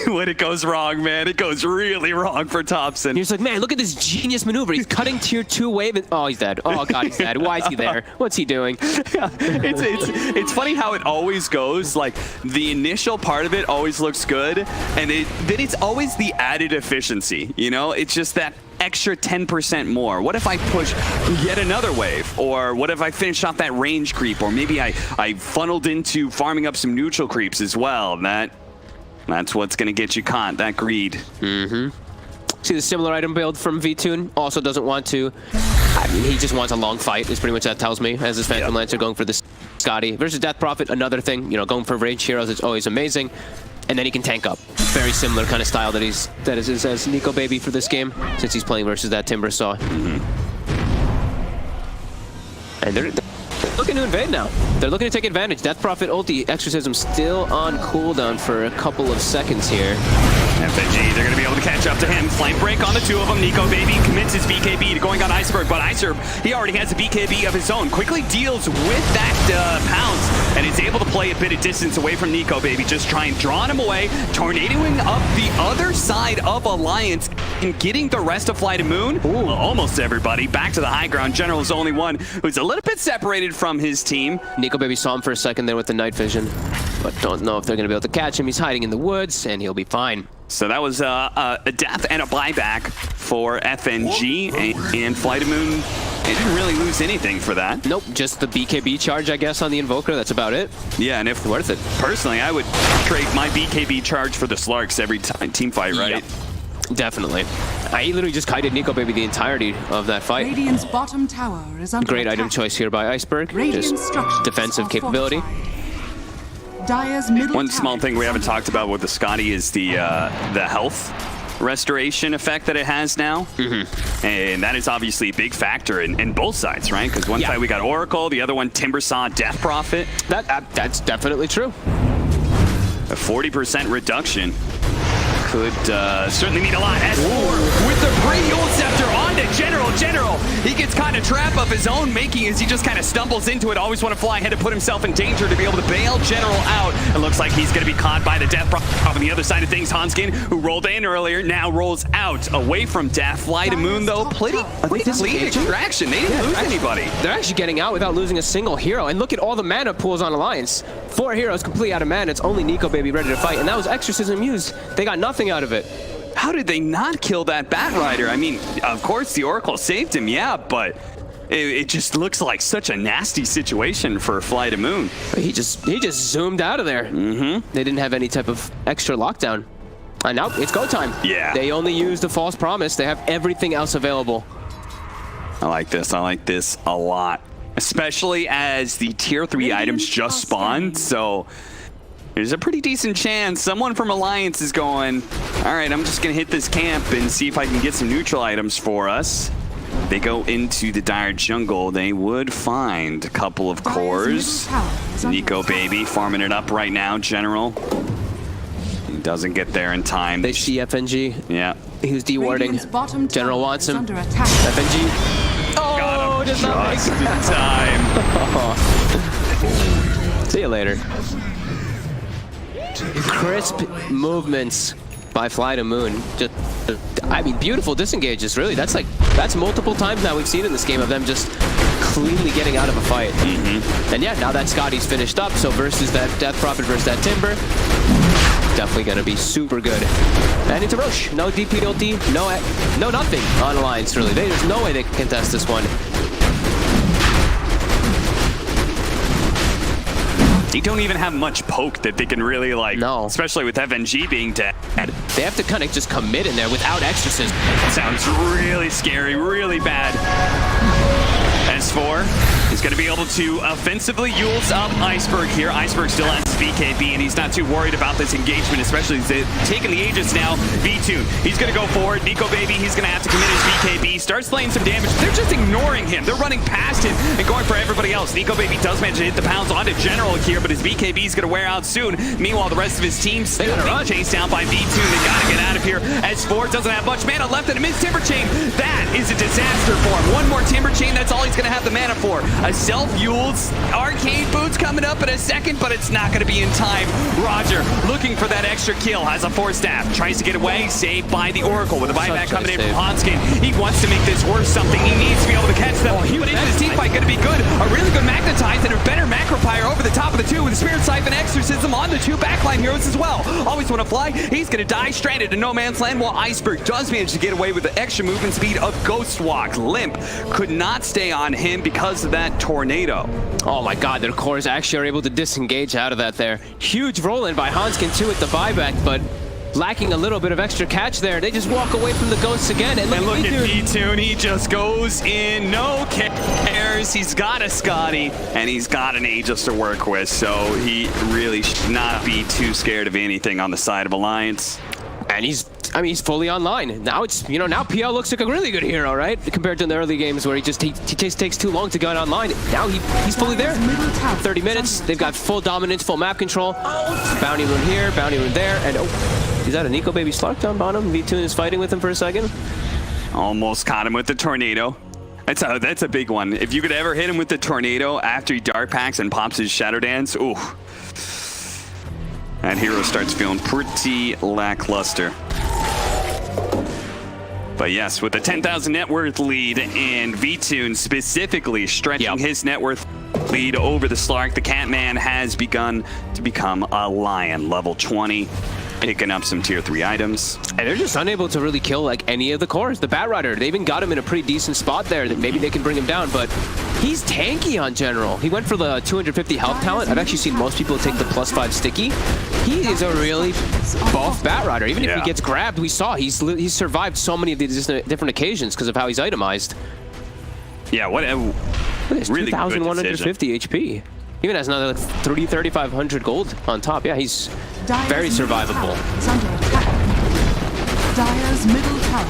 when it goes wrong, man, it goes really wrong for Thompson. He's like, man, look at this genius maneuver. He's cutting tier 2 wave. And, oh, he's dead. Oh, God, he's dead. Why is he there? What's he doing? It's funny how it always goes. Like the initial part of it always looks good, and then it's always the added efficiency. You know, it's just that extra 10% more. What if I push yet another wave? Or what if I finish off that range creep? Or maybe I funneled into farming up some neutral creeps as well. That's what's going to get you caught, that greed. Mm-hmm. See the similar item build from VTune? Also doesn't want to... I mean, he just wants a long fight, is pretty much that tells me, as his Phantom Lancer going for this Scotty. Versus Death Prophet, another thing. You know, going for range heroes is always amazing. And then he can tank up. Very similar kind of style that is as Nico Baby for this game, since he's playing versus that Timber Saw. Mm-hmm. And they're looking to invade now. They're looking to take advantage. Death Prophet ulti, Exorcism still on cooldown for a couple of seconds here. FNG, they're going to be able to catch up to him. Flame break on the two of them. Nico Baby commits his BKB to going on Iceberg, but Iceberg, he already has a BKB of his own. Quickly deals with that pounce, and is able to play a bit of distance away from Nico Baby. Just trying drawing him away, tornadoing up the other side of Alliance, and getting the rest of Flight of Moon. Well, almost everybody back to the high ground. General is the only one who's a little bit separated from his team. Nico Baby saw him for a second there with the night vision, but don't know if they're going to be able to catch him. He's hiding in the woods, and he'll be fine. So that was a death and a buyback for FNG, and Flight of Moon, they didn't really lose anything for that. Nope, just the BKB charge, I guess, on the Invoker. That's about it. Yeah, and if worth it. Personally, I would trade my BKB charge for the Slarks every time team fight, right? Yep. Definitely. I literally just kited Nico Baby the entirety of that fight. Radiant's bottom tower is under Great attack. item choice here by Iceberg. Radiant Just structures defensive are capability. fortified. Dire's middle One tower small thing we is haven't talked about with the Scotty is the health restoration effect that it has now. Mm-hmm. And that is obviously a big factor in both sides, right? Because one side we got Oracle, the other one Timber Saw, Death Prophet. That's definitely true. A 40% reduction could certainly mean a lot. S4 with the pre-Yule Scepter onto General. He gets kind of trap of his own making as he just kind of stumbles into it. Always want to fly ahead to put himself in danger to be able to bail General out. It looks like he's going to be caught by the Death Prophet. On the other side of things, Hanskin, who rolled in earlier, now rolls out away from Death. Fly to Moon, though, pretty clean extraction. They didn't lose anybody. They're actually getting out without losing a single hero. And look at all the mana pools on Alliance. 4 heroes completely out of mana. It's only Nico Baby ready to fight. And that was Exorcism used. They got nothing out of it. How did they not kill that Bat Rider? I mean, of course the Oracle saved him, yeah, but it just looks like such a nasty situation for Flight of Moon. He just zoomed out of there. Mm-hmm. They didn't have any type of extra lockdown. And now it's go time. Yeah. They only used the false promise. They have everything else available. I like this a lot. Especially as the tier 3 items just spawned, so there's a pretty decent chance someone from Alliance is going, all right, I'm just going to hit this camp and see if I can get some neutral items for us. They go into the Dire jungle. They would find a couple of cores. Nico Baby farming it up right now, General. He doesn't get there in time. They see FNG. Yeah. He was dewarding. General wants him. FNG. Oh, just not in time. See you later. Crisp movements by Fly to Moon. Just, I mean, beautiful disengages, really. That's multiple times now we've seen in this game of them just cleanly getting out of a fight. And yeah, now that Scotty's finished up, so versus that Death Prophet versus that Timber, definitely going to be super good. And into Roche. No DP ulti, no nothing on Alliance, really. There's no way they can contest this one. They don't even have much poke that they can really, like, no. Especially with FNG being dead. They have to kind of just commit in there without exorcism. Sounds really scary, really bad. S4 is going to be able to offensively use up Iceberg here. Iceberg still has BKB, and he's not too worried about this engagement, especially as they've taken the Aegis now. V2, he's going to go forward. Nico Baby, he's going to have to commit his BKB. Starts laying some damage. They're just ignoring him. They're running past him and going for everybody else. Nico Baby does manage to hit the pounds onto General here, but his BKB is going to wear out soon. Meanwhile, the rest of his team still being chased down by V2. They got to get out of here. S4 doesn't have much mana left, and a missed Timber Chain. That is a disaster for him. One more Timber Chain, that's all he's going to have the mana for. A self-fueled arcade boots coming up in a second, but it's not going to be in time. Roger looking for that extra kill, has a 4-staff, tries to get away, saved by the Oracle with a buyback coming in from Hanskin. He wants to make this worth something. He needs to be able to catch them. But into this team fight going to be good. A really good Magnetize and a better Macropire over the top of the two with a Spirit Siphon Exorcism on the two backline heroes as well. Always want to fly. He's going to die stranded in no man's land, while Iceberg does manage to get away with the extra movement speed of Ghost Walk. Limp could not stay on him because of that tornado. Oh my god, their cores actually are able to disengage out of that there. Huge roll-in by Hanskin too at the buyback, but lacking a little bit of extra catch there. They just walk away from the ghosts again. And look at V-Tune, he just goes in, no cares. He's got a Scotty, and he's got an Aegis to work with, so he really should not be too scared of anything on the side of Alliance. And he's fully online. Now it's, now PL looks like a really good hero, right? Compared to in the early games where he just takes too long to get online. Now he's fully there. 30 minutes, they've got full dominance, full map control. Bounty rune here, bounty rune there, and is that a Nico Baby Slark down bottom? V-Tune is fighting with him for a second. Almost caught him with the tornado. That's a big one. If you could ever hit him with the tornado after he dark packs and pops his Shadow Dance, ooh. That hero starts feeling pretty lackluster. But yes, with the 10,000 net worth lead and V-Tune specifically stretching his net worth lead over the Slark, the Catman has begun to become a Lion, level 20. Picking up some tier 3 items. And they're just unable to really kill like any of the cores. The Batrider, they even got him in a pretty decent spot there that maybe they can bring him down, but he's tanky on General. He went for the 250 health talent. I've actually seen most people take the +5 sticky. He is a really buff Batrider. Even if he gets grabbed, we saw he's survived so many of these different occasions because of how he's itemized. Yeah, what a really 2,150 HP. Even has another 3,500 gold on top. Yeah, he's very survivable. Dire's middle tower.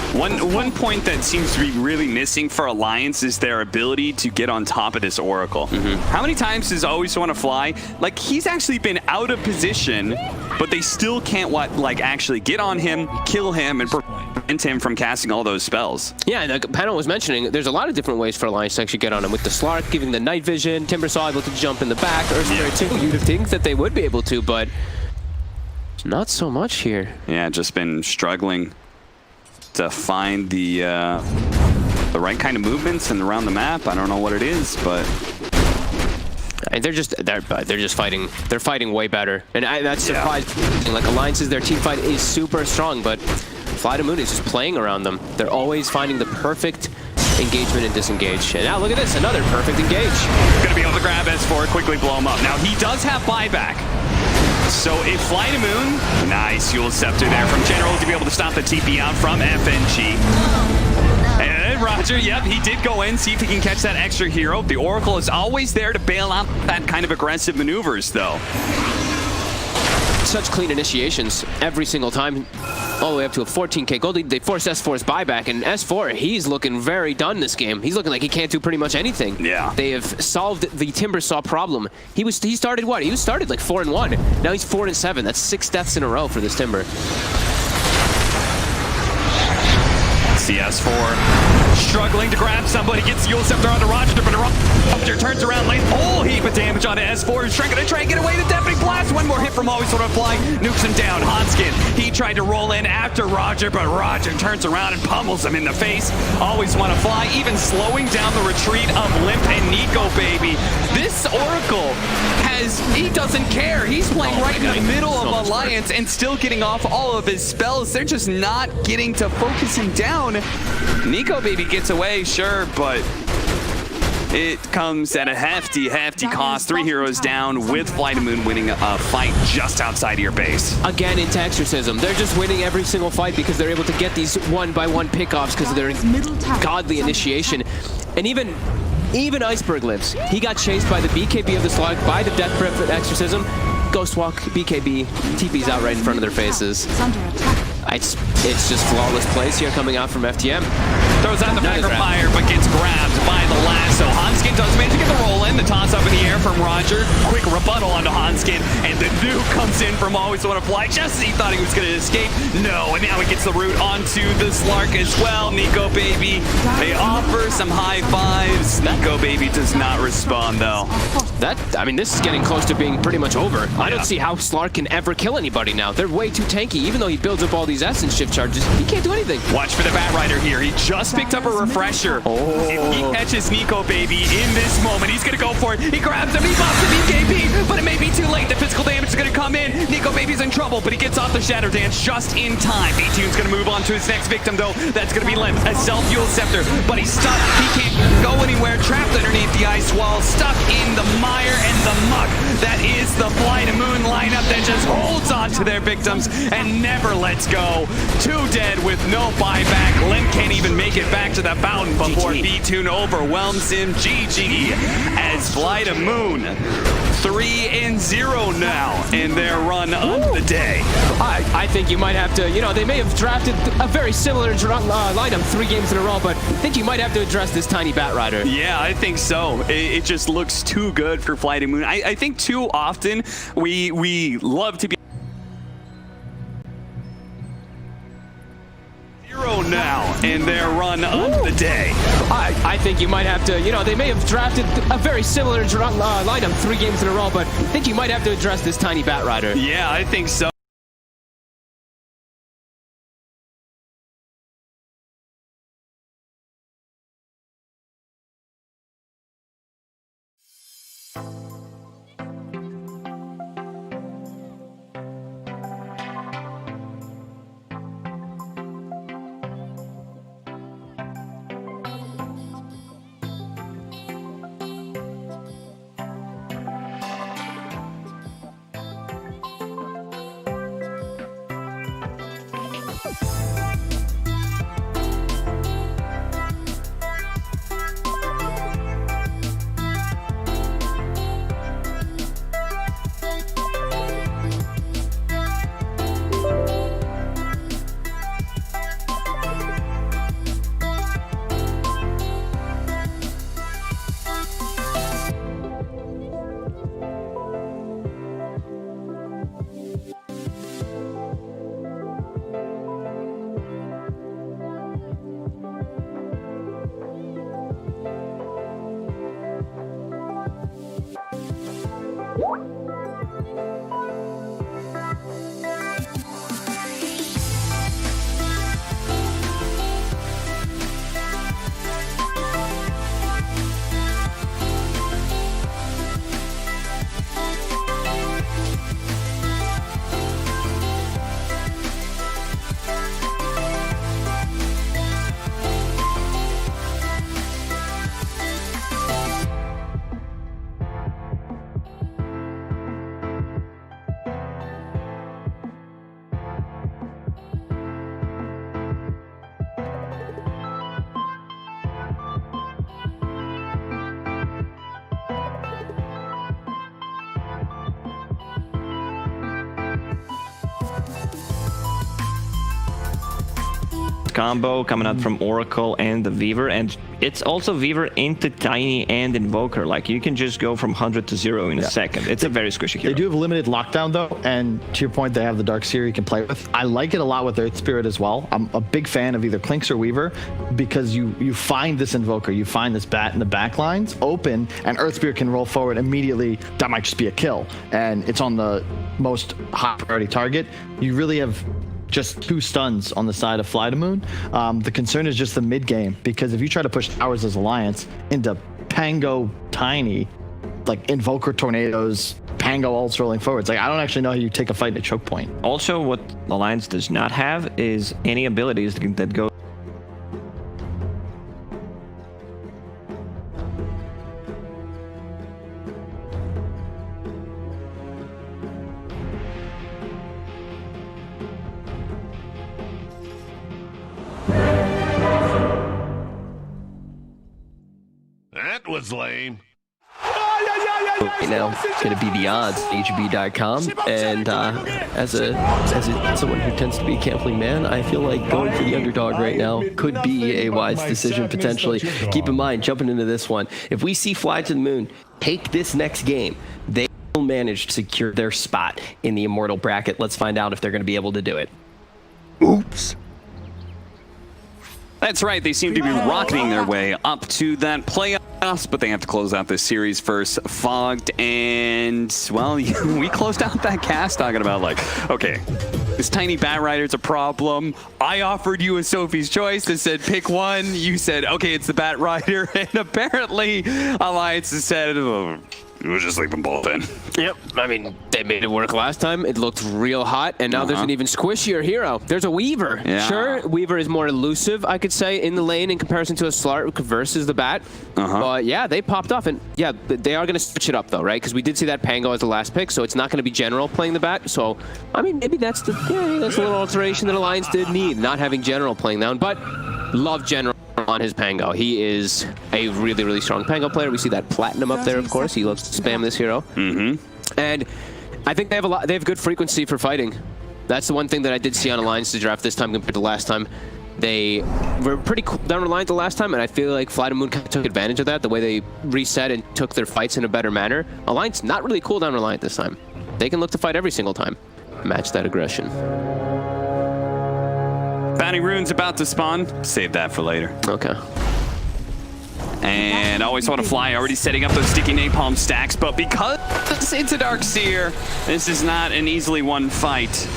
One point that seems to be really missing for Alliance is their ability to get on top of this Oracle. How many times does Always Want to Fly? Like, he's actually been out of position, but they still can't actually get on him, kill him, and prevent him from casting all those spells. Yeah, and the panel was mentioning there's a lot of different ways for Alliance to actually get on him. With the Slark giving the night vision, Timbersaw able to jump in the back, Earthspray too. You'd think that they would be able to, but not so much here. Yeah, just been struggling to find the right kind of movements and around the map. I don't know what it is, but they're just fighting. They're fighting way better, and that's surprising. Like Alliance's, their team fight is super strong, but Fly to Moon is just playing around them. They're always finding the perfect engagement and disengage. And now look at this, another perfect engage. Gonna be able to grab S4, quickly blow him up. Now he does have buyback. So if Fly to Moon, nice Eul's Scepter there from General to be able to stop the TP out from FNG. And Roger, yep, he did go in, see if he can catch that extra hero. The Oracle is always there to bail out that kind of aggressive maneuvers, though. Such clean initiations every single time, all the way up to a 14k gold lead. They force S4's buyback, and S4, he's looking very done this game. He's looking like he can't do pretty much anything. Yeah. They have solved the Timbersaw problem. He started what? He started like 4-1. Now he's 4-7. That's 6 deaths in a row for this Timber. see S4 struggling to grab somebody, gets the Yule Scepter onto Roger, but Roger turns around, lays a whole heap of damage onto S4. He's trying to get away. The Deafening Blast. One more hit from Always Sort of Fly. Nukes him down. Hanskin, he tried to roll in after Roger, but Roger turns around and pummels him in the face. Always Want to Fly, even slowing down the retreat of Limp and Nico, baby. This Oracle he doesn't care. He's playing right in the middle of Alliance and still getting off all of his spells. They're just not getting to focus him down. Nico, baby, gets away, sure, but it comes at a hefty cost. 3 heroes down with Flight of Moon winning a fight just outside of your base. Again, into Exorcism. They're just winning every single fight because they're able to get these one-by-one pickoffs because of their godly initiation. And even Iceberg lives. He got chased by the BKB of the Slug, by the Death Breath of Exorcism. Ghostwalk, BKB, TP's out right in front of their faces. It's just flawless plays here coming out from FTM. Throws out the Packer Fire, but gets grabbed by the lasso. Hanskin does manage to get the roll in. The toss up in the air from Roger. Quick rebuttal onto Hanskin, and the nuke comes in from Always Want to Fly. Just as he thought he was going to escape. No, and now he gets the root onto the Slark as well. Nico, baby, they offer some high fives. Nico, baby, does not respond, though. I mean, this is getting close to being pretty much over. I don't see how Slark can ever kill anybody now. They're way too tanky. Even though he builds up all these Essence Shift charges, he can't do anything. Watch for the Bat Rider here. He just picked up a refresher. If he catches Nico, baby, in this moment, he's going to go for it. He grabs him. He buffs the BKB, but it may be too late. The physical damage is going to come in. Nico, baby's in trouble, but he gets off the Shadow Dance just in time. B-Tune's going to move on to his next victim, though. That's going to be Limp, a self-fuel scepter, but he's stuck. He can't go anywhere. Trapped underneath the ice wall, stuck in the mire and the muck. That is the Flight of Moon lineup that just holds on to their victims and never lets go. 2 dead with no buyback. Limp can't even make it back to the fountain before B-Tune overwhelms him. GG as Flight of Moon 3-0 now in their run of the day. I think you might have to, they may have drafted a very similar lineup 3 games in a row, but I think you might have to address this tiny Bat Rider. Yeah, I think so. It just looks too good for Flight of Moon. I think too often we love to be now in their run of the day. I think you might have to, they may have drafted a very similar lineup 3 games in a row, but I think you might have to address this tiny Bat Rider. Yeah, I think so. combo coming out from Oracle and the Weaver, and it's also Weaver into Tiny and Invoker. Like, you can just go from 100 to 0 in a second. It's a very squishy hero. They do have limited lockdown though, and to your point, they have the Dark Seer you can play with. I like it a lot with Earth Spirit as well. I'm a big fan of either Clinks or Weaver because you find this Invoker, you find this Bat in the back lines open, and Earth Spirit can roll forward immediately. That might just be a kill, and it's on the most high priority target. You really have just 2 stuns on the side of Fly to Moon. The concern is just the mid game, because if you try to push towers as Alliance into Pango Tiny, like Invoker tornadoes, Pango ults rolling forwards, like I don't actually know how you take a fight at choke point. Also, what Alliance does not have is any abilities that go. That was lame. Right now, it's going to be the odds, HB.com, and as someone who tends to be a gambling man, I feel like going for the underdog right now could be a wise decision potentially. Keep in mind, jumping into this one, if we see Fly to the Moon take this next game, they will manage to secure their spot in the Immortal bracket. Let's find out if they're going to be able to do it. Oops. That's right, they seem to be rocketing their way up to that playoffs, but they have to close out this series first. Fogged, and, well, we closed out that cast talking about, like, okay, this tiny Bat Rider's a problem. I offered you a Sophie's Choice that said pick one. You said, okay, it's the Bat Rider, and apparently Alliance has said, we'll just leave them both in. Yep, I mean, they made it work last time. It looked real hot, and now there's an even squishier hero. There's a Weaver. Yeah. Sure, Weaver is more elusive, I could say, in the lane in comparison to a Slark versus the Bat. But yeah, they popped off, and yeah, they are going to switch it up though, right? Because we did see that Pango as the last pick, so it's not going to be General playing the Bat. So, I mean, maybe that's the that's a little alteration that Alliance did need, not having General playing down, but love General on his Pango. He is a really, really strong Pango player. We see that Platinum up there, of course. He loves to spam this hero. And I think they have good frequency for fighting. That's the one thing that I did see on Alliance's draft this time compared to last time. They were pretty cooldown reliant the last time, and I feel like Fly to Moon kind of took advantage of that, the way they reset and took their fights in a better manner. Alliance not really cooldown reliant this time. They can look to fight every single time. Match that aggression. Bounty Rune's about to spawn. Save that for later. Okay. And always want to fly, already setting up those sticky napalm stacks, but because it's a Dark Seer, this is not an easily won fight.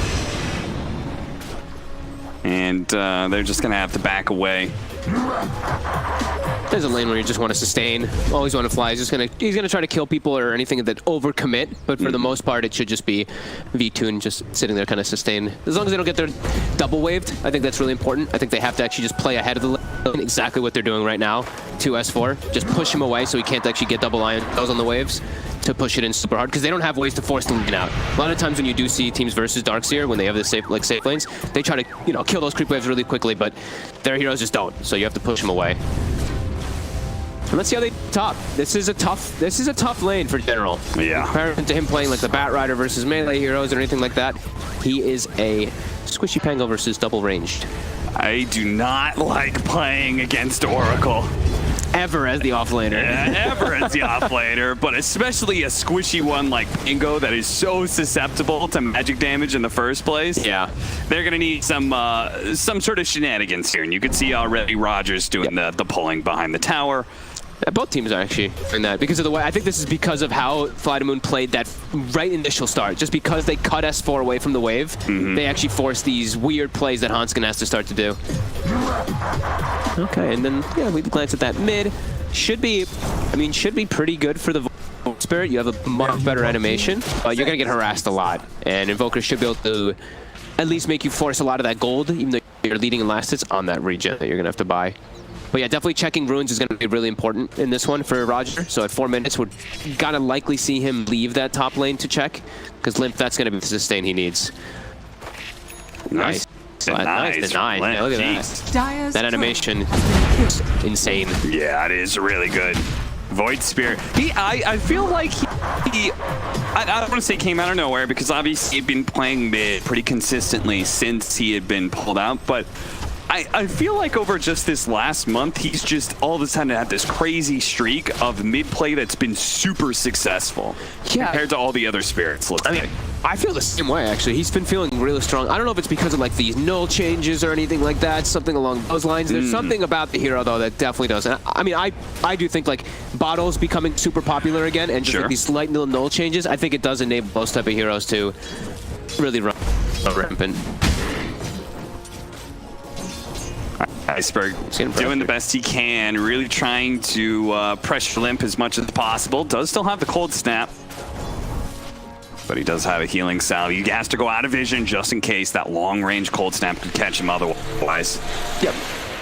And they're just going to have to back away. There's a lane where you just want to sustain, always want to fly. He's gonna try to kill people or anything that overcommit, but for the most part, it should just be V2 and just sitting there kind of sustain. As long as they don't get their double waved, I think that's really important. I think they have to actually just play ahead of the lane, exactly what they're doing right now. 2S4, just push him away so he can't actually get double iron those on the waves to push it in super hard, because they don't have ways to force the lane out. A lot of times when you do see teams versus Darkseer, when they have the safe lanes, they try to kill those creep waves really quickly, but their heroes just don't. So you have to push them away. And let's see how they top. This is a tough lane for General. Yeah. Compared to him playing like the Bat Rider versus melee heroes or anything like that, he is a squishy Pango versus double ranged. I do not like playing against Oracle. Ever as the offlaner. Yeah, ever as the offlaner, but especially a squishy one like Pango that is so susceptible to magic damage in the first place. Yeah. They're going to need some sort of shenanigans here, and you can see already Rogers doing the pulling behind the tower. Yeah, both teams are actually doing that because of the way. I think this is because of how Fly to Moon played that right initial start. Just because they cut S4 away from the wave, they actually forced these weird plays that Hanskin has to start to do. Okay, and then we glance at that mid. Should be pretty good for the Spirit. You have a much better animation, but you're gonna get harassed a lot, and Invoker should be able to at least make you force a lot of that gold, even though you're leading in last hits on that regen that you're gonna have to buy. But yeah, definitely checking runes is going to be really important in this one for Roger. So at 4 minutes, we're going to likely see him leave that top lane to check, because Limp, that's going to be the sustain he needs. Nice. Nice. Yeah, look at that. That animation is insane. Yeah, it is really good. Void Spirit. I feel like I don't want to say came out of nowhere, because obviously he'd been playing mid pretty consistently since he had been pulled out, but I feel like over just this last month, he's just all of a sudden had this crazy streak of mid play that's been super successful compared to all the other spirits. Let's say. I feel the same way, actually. He's been feeling really strong. I don't know if it's because of like these null changes or anything like that, something along those lines. There's something about the hero, though, that definitely does. And I mean, I do think like bottles becoming super popular again and just like these slight little null changes, I think it does enable those type of heroes to really run rampant. Iceberg doing the best he can, really trying to pressure Limp as much as possible. Does still have the cold snap, but he does have a healing salve. He has to go out of vision just in case that long-range cold snap could catch him otherwise. Yep.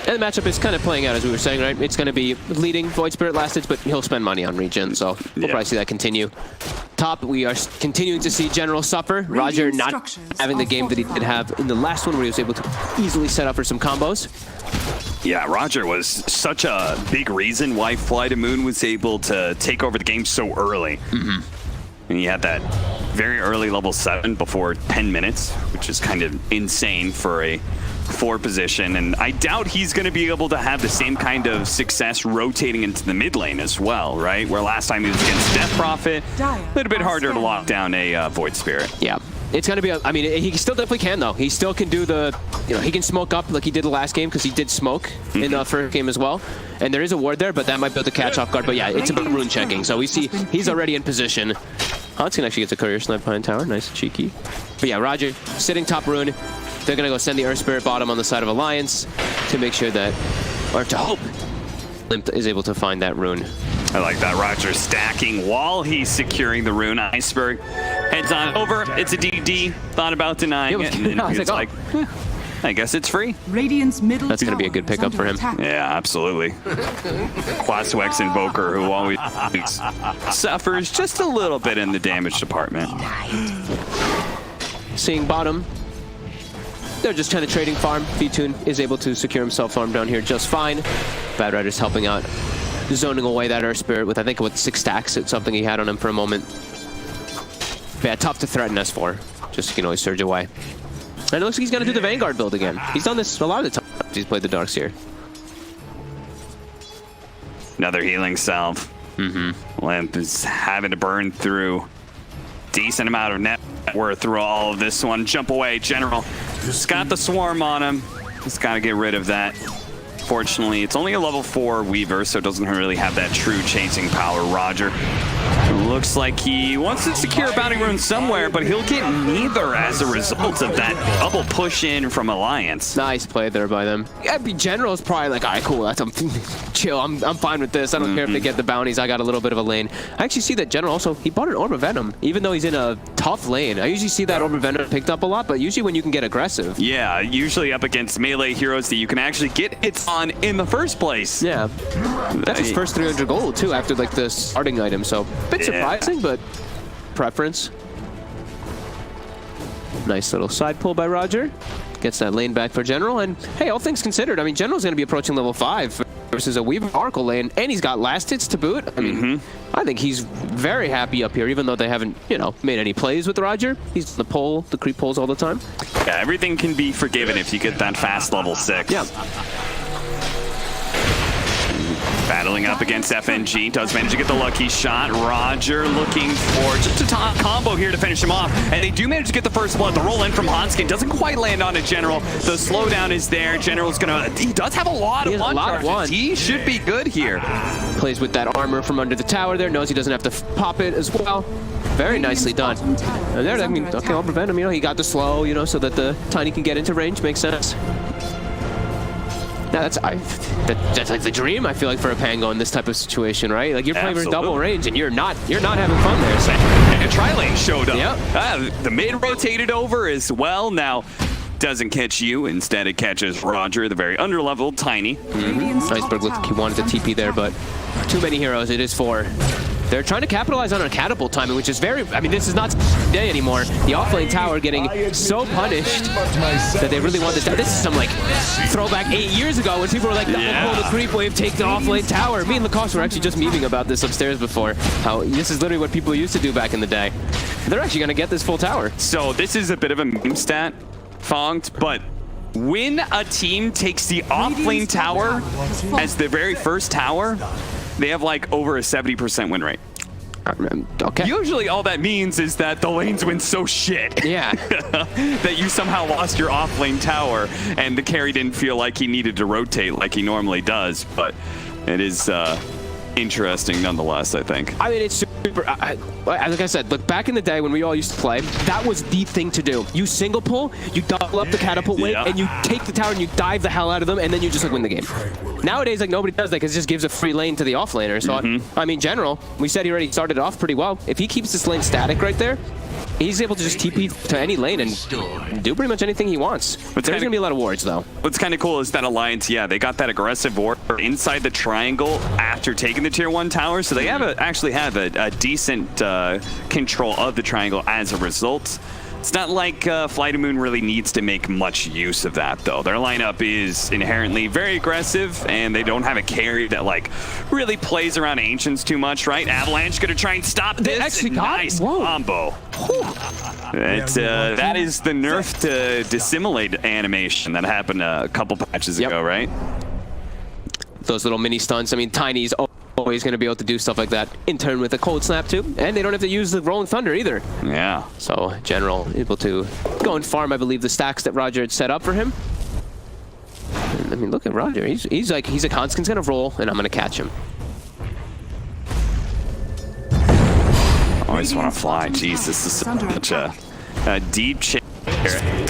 And the matchup is kind of playing out as we were saying, right? It's going to be leading Void Spirit last hits, but he'll spend money on regen, so we'll probably see that continue. Top, we are continuing to see General suffer. Roger not having the game that he did have in the last one where he was able to easily set up for some combos. Yeah, Roger was such a big reason why Fly to Moon was able to take over the game so early. And he had that very early level 7 before 10 minutes, which is kind of insane for a 4 position, and I doubt he's going to be able to have the same kind of success rotating into the mid lane as well, right? Where last time he was against Death Prophet, a little bit harder to lock down a Void Spirit. Yeah. It's going to be, I mean, he still definitely can, though. He still can do the, you know, he can smoke up like he did the last game, because he did smoke in the first game as well. And there is a ward there, but that might be able to catch off guard. But yeah, it's about rune checking. So we see he's already in position. Hans can actually get the courier snipe behind tower. Nice and cheeky. But yeah, Roger sitting top rune. They're going to go send the Earth Spirit bottom on the side of Alliance to make sure that, or to hope, Limp is able to find that rune. I like that. Roger stacking while he's securing the rune. Iceberg heads on over. It's a DD. Thought about denying it. And then it's like, I guess it's free. Radiant's middle That's going to be a good pickup for him. Yeah, absolutely. Quaswex Invoker, who always suffers just a little bit in the damage department. Seeing bottom. They're just kind of trading farm. V-Tune is able to secure himself farm down here just fine. Bad Rider's helping out, zoning away that Earth Spirit with, I think, with 6 stacks. It's something he had on him for a moment. But yeah, tough to threaten S4. Just, you can always surge away. And it looks like he's going to do the Vanguard build again. He's done this a lot of the time he's played the Darkseer. Another healing salve. Limp is having to burn through decent amount of net worth through all of this one. Jump away, General. He's got the swarm on him. He's got to get rid of that. Fortunately, it's only a level 4 Weaver, so it doesn't really have that true chasing power. Roger looks like he wants to secure a bounty rune somewhere, but he'll get neither as a result of that double push in from Alliance. Nice play there by them. Yeah, General's probably like, all right, cool, that's chill. I'm fine with this. I don't care if they get the bounties. I got a little bit of a lane. I actually see that General also, he bought an Orb of Venom, even though he's in a tough lane. I usually see that Orb of Venom picked up a lot, but usually when you can get aggressive. Yeah, usually up against melee heroes that you can actually get hits on in the first place. Yeah, that's his first 300 gold too after like the starting item, so a bit surprising, but preference. Nice little side pull by Roger. Gets that lane back for General, and hey, all things considered, I mean, General's going to be approaching level 5 versus a Weaver Oracle lane, and he's got last hits to boot. I mean, I think he's very happy up here, even though they haven't, you know, made any plays with Roger. He's the pull, the creep pulls all the time. Yeah, everything can be forgiven if you get that fast level 6. Yeah. Battling up against FNG, does manage to get the lucky shot. Roger looking for just a top combo here to finish him off, and they do manage to get the first blood. The roll in from Hanskin doesn't quite land on a General. The slowdown is there. General's gonna, he does have a lot of one charges. He should be good here. Plays with that armor from under the tower there, knows he doesn't have to pop it as well. Very nicely done. And there, I mean, okay, I'll prevent him, you know, he got the slow, you know, so that the Tiny can get into range, makes sense. Now that's like the dream, I feel like, for a Pango in this type of situation, right? Like you're playing for double range and you're not having fun there. So. And a tri-lane showed up. Yep. The mid rotated over as well. Now doesn't catch you, instead it catches Roger, the very underleveled Tiny. Iceberg looked like he wanted to TP there, but too many heroes. It is 4. They're trying to capitalize on a catapult timing, which is very, I mean, this is not day anymore. The offlane tower getting so punished that they really want this down. This is some like throwback 8 years ago when people were like, pull the creep wave, take the offlane tower. Me and Lacoste were actually just memeing about this upstairs before. How this is literally what people used to do back in the day. They're actually going to get this full tower. So this is a bit of a meme stat, Fonged, but when a team takes the off-lane tower as the very first tower, they have like over a 70% win rate. Okay. Usually all that means is that the lanes went so shit. Yeah. that you somehow lost your off-lane tower and the carry didn't feel like he needed to rotate like he normally does. But it is interesting nonetheless, I think. I mean, it's super, like I said, look, back in the day when we all used to play, that was the thing to do. You single pull, you double up the catapult weight, and you take the tower and you dive the hell out of them, and then you just like win the game. Nowadays, like nobody does that because it just gives a free lane to the offlaner. So, I mean, general, we said he already started off pretty well. If he keeps this lane static right there, he's able to just TP to any lane and do pretty much anything he wants. But there's going to be a lot of wards, though. What's kind of cool is that Alliance, yeah, they got that aggressive ward inside the triangle after taking the tier 1 tower, so they have actually have a decent control of the triangle as a result. It's not like Flight of Moon really needs to make much use of that, though. Their lineup is inherently very aggressive, and they don't have a carry that like really plays around Ancients too much, right? Avalanche gonna try and stop this. Actually Nice combo. That is the nerf to dissimulate animation that happened a couple patches ago, right? Those little mini stunts. I mean, Tiny's always going to be able to do stuff like that in turn with a cold snap too, and they don't have to use the rolling thunder either. Yeah. So general able to go and farm, I believe, the stacks that Roger had set up for him. And, I mean, look at Roger. He's like a Hanskin's gonna roll, and I'm gonna catch him. Always want to fly. Jeez, this is such a deep chase.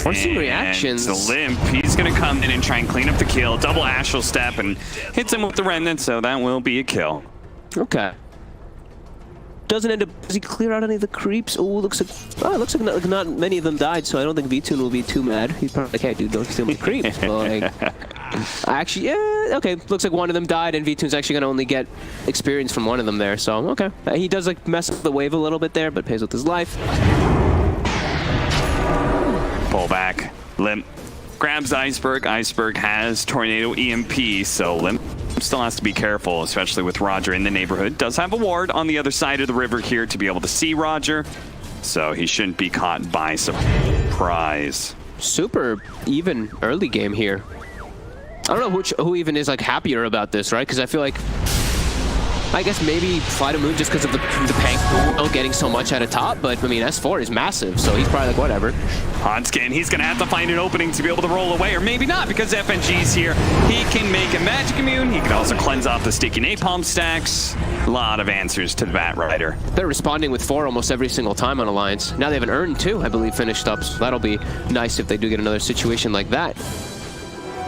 Forcing reactions. The Limp, he's going to come in and try and clean up the kill. Double astral step and hits him with the remnant, so that will be a kill. Okay. Doesn't end up. Does he clear out any of the creeps? Oh, looks like not many of them died, so I don't think V-Tune will be too mad. He's probably like, hey, dude, don't steal my creeps. But like, actually, yeah, okay. Looks like one of them died, and V-Tune's actually going to only get experience from one of them there. So okay, he does like mess up the wave a little bit there, but pays with his life. Pull back. Limp grabs Iceberg. Iceberg has Tornado EMP, so Limp still has to be careful, especially with Roger in the neighborhood. Does have a ward on the other side of the river here to be able to see Roger, so he shouldn't be caught by surprise. Super even early game here. I don't know who even is like happier about this, right? Because I feel like, I guess maybe Flight of Moon just because of the Pank getting so much at a top, but I mean S4 is massive, so he's probably like whatever. Hanskin, he's gonna have to find an opening to be able to roll away, or maybe not, because FNG's here. He can make a Magic Immune, he can also cleanse off the sticky napalm stacks. A lot of answers to the Bat Rider. They're responding with 4 almost every single time on Alliance. Now they have an Urn too, I believe, finished up, so that'll be nice if they do get another situation like that.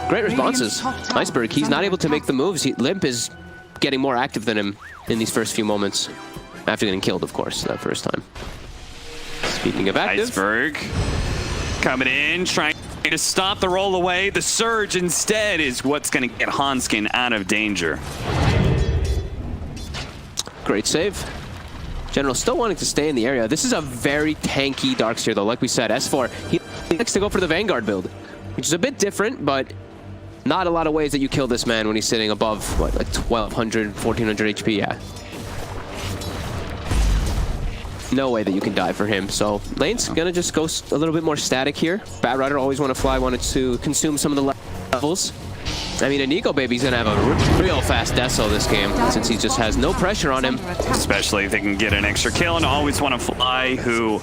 Great responses. Iceberg, he's not able to make the moves. Limp is getting more active than him in these first few moments. After getting killed, of course, that first time. Speaking of active. Iceberg coming in, trying to stop the roll away. The Surge instead is what's going to get Hanskin out of danger. Great save. General still wanting to stay in the area. This is a very tanky Darkseer, though. Like we said, S4, he likes to go for the Vanguard build, which is a bit different, but not a lot of ways that you kill this man when he's sitting above, what, like 1,200, 1,400 HP, yeah. No way that you can die for him. So lane's gonna just go a little bit more static here. Bat Rider always want to fly, wanted to consume some of the levels. I mean, Inigo Baby's gonna have a real fast Deso this game since he just has no pressure on him. Especially if they can get an extra kill, and always want to fly, who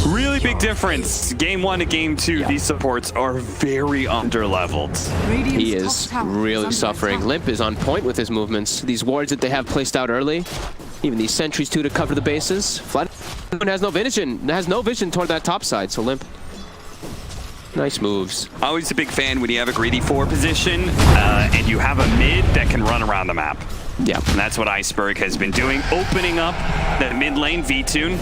really big difference. Game 1 to game 2, these supports are very under-leveled. He is really suffering. Limp is on point with his movements. These wards that they have placed out early, even these sentries too to cover the bases. Flight has no vision toward that top side, so Limp. Nice moves. Always a big fan when you have a greedy 4 position and you have a mid that can run around the map. Yeah. And that's what Iceberg has been doing, opening up that mid lane. V-Tune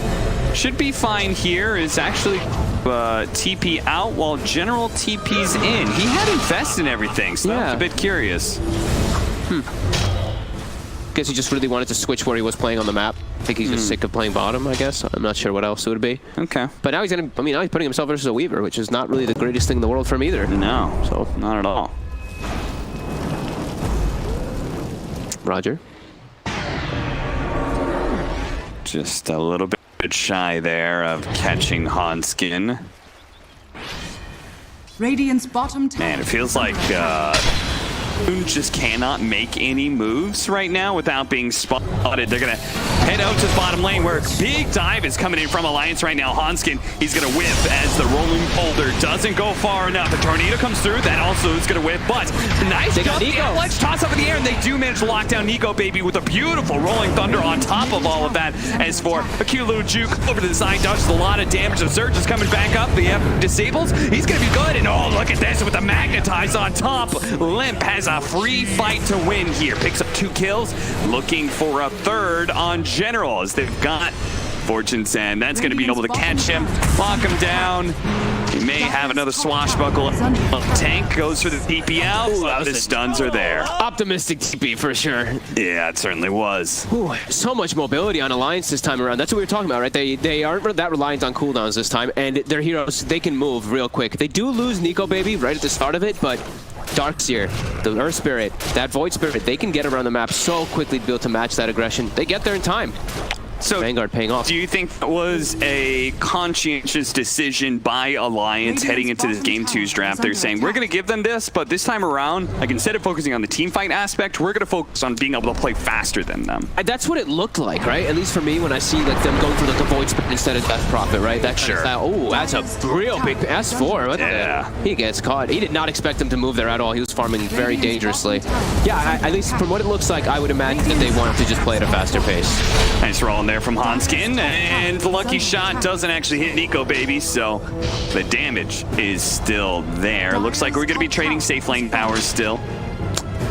should be fine here. Is actually TP out while General TP's in. He had Infest and everything, so that was a bit curious. Guess he just really wanted to switch where he was playing on the map. I think he's just sick of playing bottom, I guess. I'm not sure what else it would be. Okay. But now he's gonna, I mean, now he's putting himself versus a Weaver, which is not really the greatest thing in the world for him either. No, so not at all. Roger. Just a little bit shy there of catching Hanskin. Radiant's bottom tower. Man, it feels like just cannot make any moves right now without being spotted. They're gonna head out to the bottom lane where big dive is coming in from Alliance right now. Hanskin, he's gonna whip as the rolling boulder doesn't go far enough. The tornado comes through, that also is gonna whip, but nice let's toss up in the air, and they do manage to lock down Nico Baby with a beautiful rolling thunder on top of all of that. As for a cute little juke over to the side, dodges a lot of damage. The Surge is coming back up, the F disables, he's gonna be good, and oh, look at this with the magnetize on top. Limp has a free fight to win here. Picks up 2 kills, looking for a third on General as they've got Fortune Sand. That's going to be able to catch him, lock him down. He may have another swashbuckle. Tank goes for the TP out. The stuns are there. Optimistic TP for sure. Yeah, it certainly was. Ooh, so much mobility on Alliance this time around. That's what we were talking about, right? They aren't that reliant on cooldowns this time, and their heroes, they can move real quick. They do lose Nico Baby right at the start of it, but Darkseer, the Earth Spirit, that Void Spirit, they can get around the map so quickly to be able to match that aggression. They get there in time. So Vanguard paying off. Do you think that was a conscientious decision by Alliance heading into this Game 2's draft? They're saying, we're going to give them this, but this time around, like instead of focusing on the team fight aspect, we're going to focus on being able to play faster than them. That's what it looked like, right? At least for me, when I see like them going for like the Void Spirit instead of Death Prophet, right? That kind of style. Oh, that's a real big S4. What He gets caught. He did not expect him to move there at all. He was farming very dangerously. Yeah, at least from what it looks like, I would imagine that they wanted to just play at a faster pace. Nice roll in there from Hanskin, and the lucky shot doesn't actually hit Nico Baby, so the damage is still there. Looks like we're going to be trading safe lane powers still.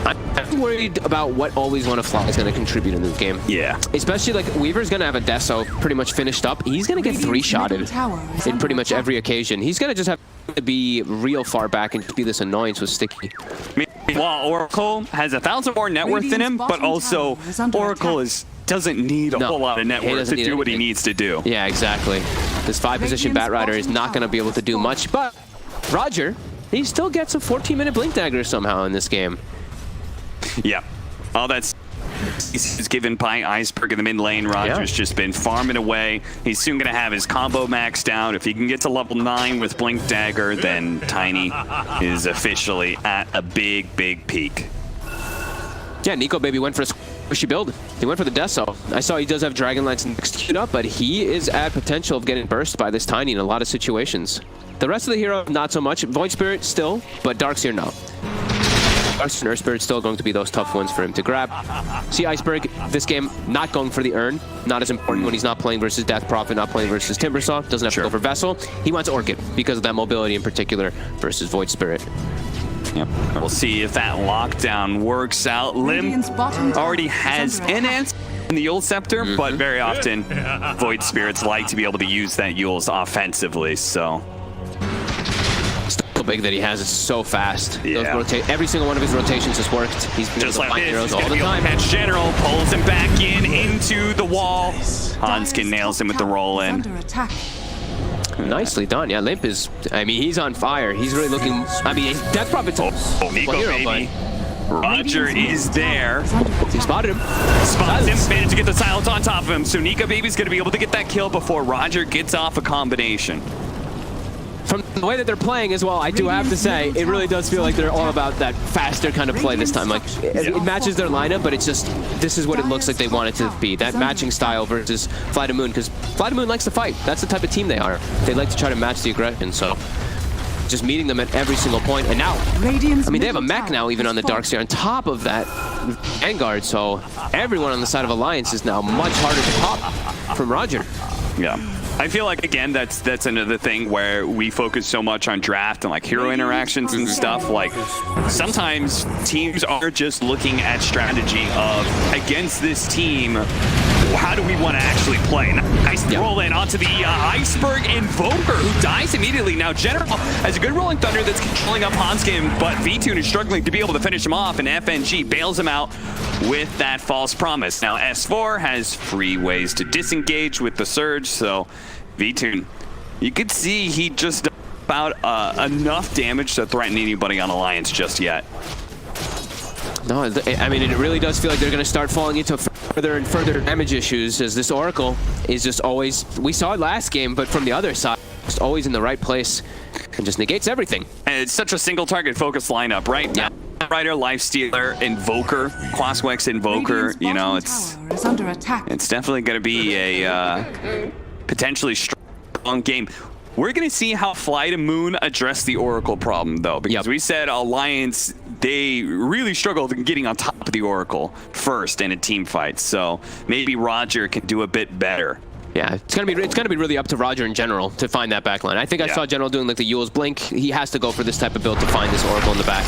I'm worried about what Always Wanna Fly is going to contribute in this game. Yeah. Especially like Weaver's going to have a Deso pretty much finished up. He's going to get 3-shotted in pretty much every occasion. He's going to just have to be real far back and be this annoyance with Sticky. While Oracle has 1,000 more net worth than him, but also Oracle doesn't need a whole lot of net worth to do what he needs to do. Yeah, exactly. This 5-position Batrider is not going to be able to do much, but Roger, he still gets a 14-minute Blink Dagger somehow in this game. Yeah. All that's is given by Iceberg in the mid lane. Roger's just been farming away. He's soon going to have his combo maxed out. If he can get to level 9 with Blink Dagger, then Tiny is officially at a big, big peak. Yeah, Nico Baby went for a squishy build. He went for the Deso. I saw he does have Dragonlance next queued up, but he is at potential of getting burst by this Tiny in a lot of situations. The rest of the hero, not so much. Void Spirit still, but Darkseer no. Darkseer and Earth Spirit still going to be those tough ones for him to grab. See Iceberg, this game, not going for the Urn. Not as important when he's not playing versus Death Prophet, not playing versus Timbersaw. Doesn't have to go for Vessel. He wants Orchid because of that mobility in particular versus Void Spirit. Yep. We'll see if that lockdown works out. Lim already has an answer in the Yule Scepter, but very often Void Spirits like to be able to use that Yule's offensively, so. So big that he has it so fast. Yeah. Every single one of his rotations has worked. He's been just like this. heroes He's all the time. Catch General, pulls him back into the wall. Hanskin nails him with the roll in. Nicely done. Yeah, Limp is, I mean, he's on fire. He's really looking, I mean, Death Prophet's Nico Baby. Roger is there. He spotted him. Spots him, managed to get the silence on top of him. So Nico Baby's going to be able to get that kill before Roger gets off a combination. From the way that they're playing as well, I do have to say, it really does feel like they're all about that faster kind of play this time. Like, it matches their lineup, but it's just, this is what it looks like they want it to be. That matching style versus Flight of Moon, because Flight of Moon likes to fight. That's the type of team they are. They like to try to match the aggression, so just meeting them at every single point. And now, I mean, they have a mech now even on the Darkseer on top of that Vanguard, so everyone on the side of Alliance is now much harder to pop from Roger. Yeah. I feel like, again, that's another thing where we focus so much on draft and like hero interactions and stuff. Like sometimes teams are just looking at strategy of against this team, how do we want to actually play? Nice roll in onto the Iceberg Invoker, who dies immediately. Now General has a good rolling thunder that's controlling up Hanskin, but V-Tune is struggling to be able to finish him off, and FNG bails him out with that false promise. Now S4 has free ways to disengage with the Surge, so V-Tune, you could see he just about enough damage to threaten anybody on Alliance just yet. No, I mean, it really does feel like they're going to start falling into further and further damage issues as this Oracle is just always, we saw it last game, but from the other side, just always in the right place. and just negates everything. And it's such a single target focused lineup, right? Yeah. Rider, Lifestealer, Invoker, Quaswex Invoker, you know, it's under attack. It's definitely going to be a potentially strong game. We're going to see how Fly to Moon address the Oracle problem, though, because we said Alliance, they really struggled in getting on top of the Oracle first in a team fight. So maybe Roger can do a bit better. Yeah, it's gonna be really up to Roger in general to find that backline. I think I saw General doing like the Yule's Blink. He has to go for this type of build to find this Oracle in the back.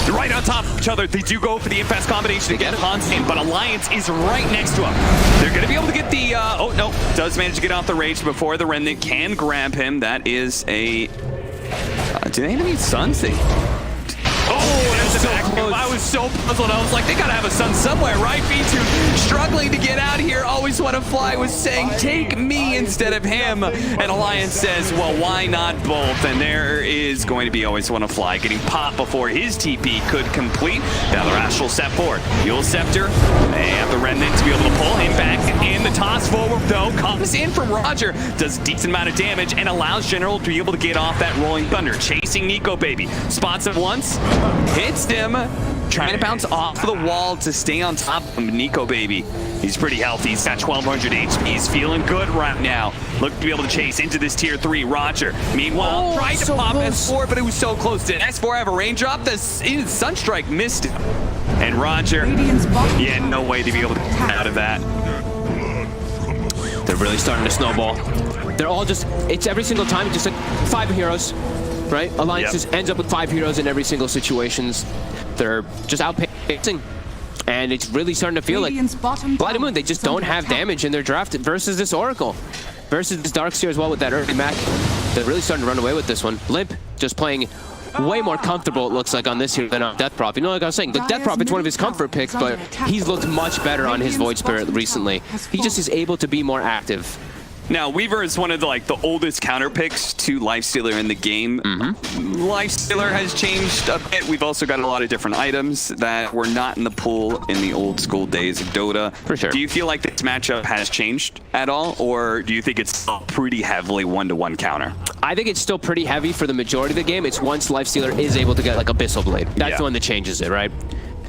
They're right on top of each other. They do go for the infast combination to get Hansen, but Alliance is right next to him. They're gonna be able to get the, oh no, does manage to get off the rage before the Remnant can grab him. That is a, do they have any Suns? Oh, that's so close. I was so puzzled. I was like, they gotta have a Sun somewhere, right? V2 struggling to get out of here. Always Want to Fly was saying, take me instead of him. And Alliance says, well, why not both? And there is going to be Always Want to Fly getting popped before his TP could complete. Now the Rash will step forward. Yule Scepter, they have the Remnant to be able to pull him back. And the toss forward, though, comes in from Roger. Does a decent amount of damage and allows General to be able to get off that Rolling Thunder. Chasing Nico Baby. Spots him once. Hits him, trying to bounce off the wall to stay on top of Nico Baby. He's pretty healthy. He's got 1200 HP. He's feeling good right now. Look to be able to chase into this tier 3. Roger, meanwhile, tried to pop S4, but it was so close. Did S4 have a raindrop? The Sunstrike missed it. And Roger, he had no way to be able to get out of that. They're really starting to snowball. They're all just, it's every single time, just like 5 heroes. Right? Alliance just ends up with 5 heroes in every single situations. They're just outpacing. And it's really starting to feel like Fly to Moon, they just don't have damage in their draft versus this Oracle. Versus this Darkseer as well with that early Mac. They're really starting to run away with this one. Limp just playing way more comfortable, it looks like, on this here than on Death Prop. You know, like I was saying, the Death Prophet's one of his comfort picks, but he's looked much better on his Void Spirit recently. He just is able to be more active. Now, Weaver is one of the oldest counter picks to Lifestealer in the game. Lifestealer has changed a bit. We've also got a lot of different items that were not in the pool in the old school days of Dota. For sure. Do you feel like this matchup has changed at all, or do you think it's still pretty heavily one-to-one counter? I think it's still pretty heavy for the majority of the game. It's once Lifestealer is able to get like Abyssal Blade. That's the one that changes it, right?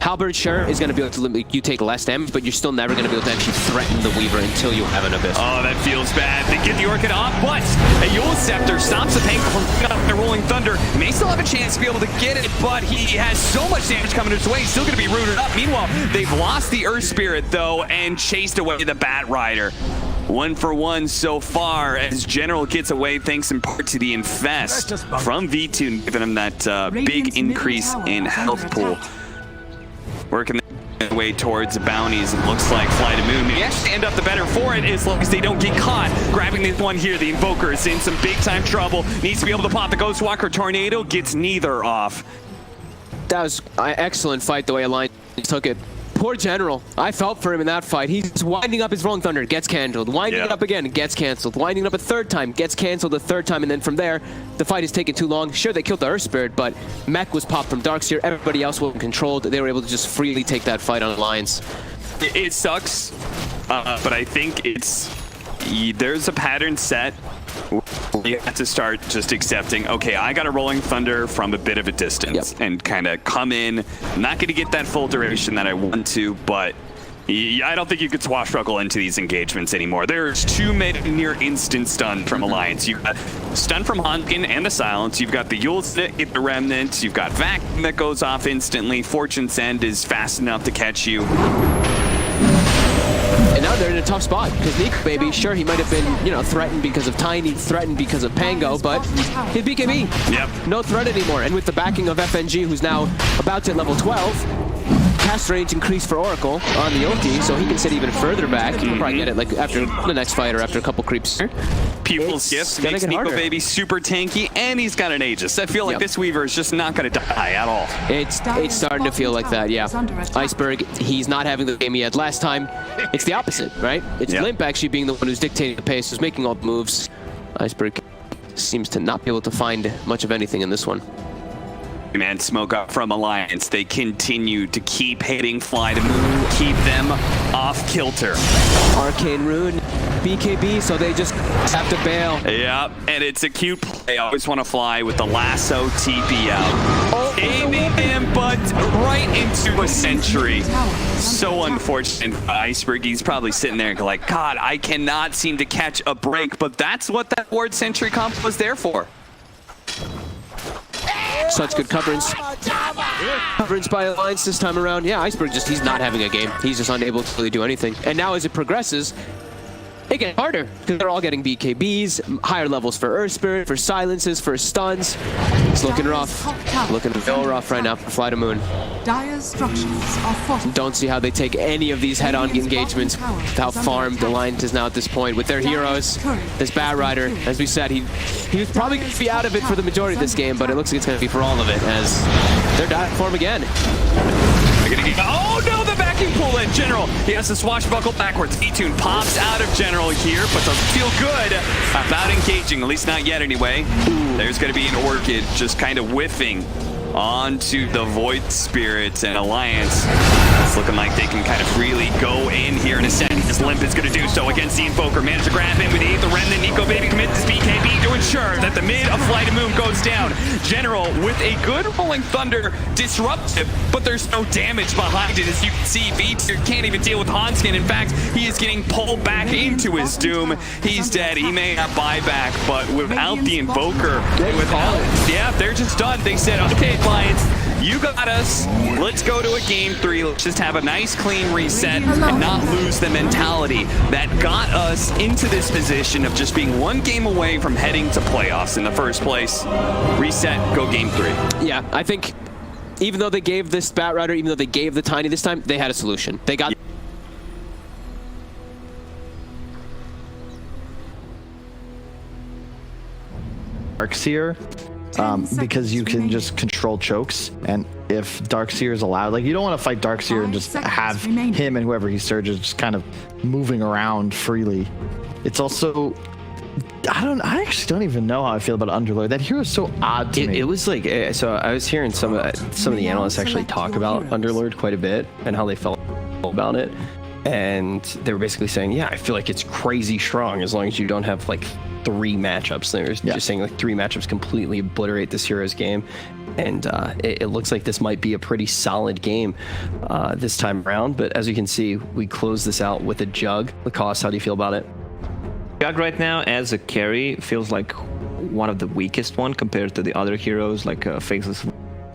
Halberd, sure, is going to be able to limit you take less damage, but you're still never going to be able to actually threaten the Weaver until you have an Abyss. Oh, that feels bad. They get the Orchid off, but a Yule Scepter stops the Pain from the Rolling Thunder. May still have a chance to be able to get it, but he has so much damage coming his way. He's still going to be rooted up. Meanwhile, they've lost the Earth Spirit, though, and chased away the Bat Rider. 1 for 1 so far as General gets away thanks in part to the Infest from V2, giving him that big increase in health pool. Working their way towards bounties. It looks like Fly to Moon may actually end up the better for it as long as they don't get caught. Grabbing this one here, the Invoker is in some big time trouble. Needs to be able to pop the Ghostwalker Tornado. Gets neither off. That was an excellent fight the way Alliance took it. Poor General. I felt for him in that fight. He's winding up his Rolling Thunder, gets canceled. Winding it up again, gets canceled. Winding it up a third time, gets canceled a third time. And then from there, the fight is taking too long. Sure, they killed the Earth Spirit, but Mech was popped from Darkseer. Everybody else wasn't controlled. They were able to just freely take that fight on Alliance. It sucks, but I think there's a pattern set. You have to start just accepting, okay, I got a Rolling Thunder from a bit of a distance and kind of come in. I'm not going to get that full duration that I want to, but I don't think you could swashbuckle into these engagements anymore. There's too many near instant stun from Alliance. You've got stun from Honkin and the Silence. You've got the Yule's the Remnant. You've got Vacuum that goes off instantly. Fortune's End is fast enough to catch you. And now they're in a tough spot, because Nico Baby, sure, he might have been, you know, threatened because of Tiny, threatened because of Pango, but his BKB, no threat anymore. And with the backing of FNG, who's now about to level 12, cast range increased for Oracle on the ulti, so he can sit even further back. He'll probably get it like after the next fight or after a couple creeps. Pupil's Gift makes Nico Baby super tanky, and he's got an Aegis. I feel like this Weaver is just not going to die at all. It's starting to feel like that, yeah. Iceberg, he's not having the game he had last time. It's the opposite, right? It's Limp actually being the one who's dictating the pace, who's making all the moves. Iceberg seems to not be able to find much of anything in this one. Man, smoke up from Alliance. They continue to keep hitting Fly to Moon, keep them off kilter. Arcane Rune. BKB, so they just have to bail. Yep, and it's a cute play. I always want to fly with the lasso TP out. Aiming him, but right into a sentry. So unfortunate for Iceberg. He's probably sitting there like, God, I cannot seem to catch a break, but that's what that ward sentry comp was there for. Such good coverage. Coverage by Alliance this time around. Yeah, Iceberg he's not having a game. He's just unable to really do anything. And now as it progresses, it gets harder because they're all getting BKBs, higher levels for Earth Spirit, for silences, for stuns. It's looking rough. Looking real rough right now for Fly to Moon. Dire's structures are fortified. Don't see how they take any of these head-on engagements without farmed. Alliance is now at this point with their heroes. This Bat Rider, as we said, he was probably going to be out of it for the majority of this game, but it looks like it's going to be for all of it as they're dying for him again. Oh no, the backing pull in. General, he has to swashbuckle backwards. E-Tune pops out of General here, but doesn't feel good about engaging, at least not yet anyway. There's going to be an Orchid just kind of whiffing onto the Void Spirits, and Alliance. It's looking like they can kind of really go in here in a second. This Limp is going to do so against the Invoker. Managed to grab him with the 8th Remnant. Nico Baby commits this BKB to ensure that the mid of Fly to Moon goes down. General with a good Rolling Thunder disruptive, but there's no damage behind it. As you can see, V-Tier can't even deal with Hanskin. In fact, he is getting pulled back into his doom. He's dead. He may have buyback, but without the Invoker, yeah, they're just done. They said, okay, Alliance, you got us. Let's go to a game 3. Let's just have a nice clean reset and not lose the mentality that got us into this position of just being one game away from heading to playoffs in the first place. Reset, go game 3. Yeah, I think even though they gave this Bat Rider, even though they gave the Tiny this time, they had a solution. They got Darkseer, because you can just control chokes, and if Darkseer is allowed, like, you don't want to fight Darkseer and just have him and whoever he surges just kind of moving around freely. It's also, I actually don't even know how I feel about Underlord. That hero is so odd to me. It was like, so I was hearing some of the analysts actually talk about Underlord quite a bit and how they felt about it, and they were basically saying, yeah, I feel like it's crazy strong as long as you don't have like 3 matchups. They're just saying like 3 matchups completely obliterate this hero's game, and it looks like this might be a pretty solid game this time around. But as you can see, we close this out with a Jug. Lacoste, how do you feel about it? Jug right now as a carry feels like one of the weakest one compared to the other heroes like Faceless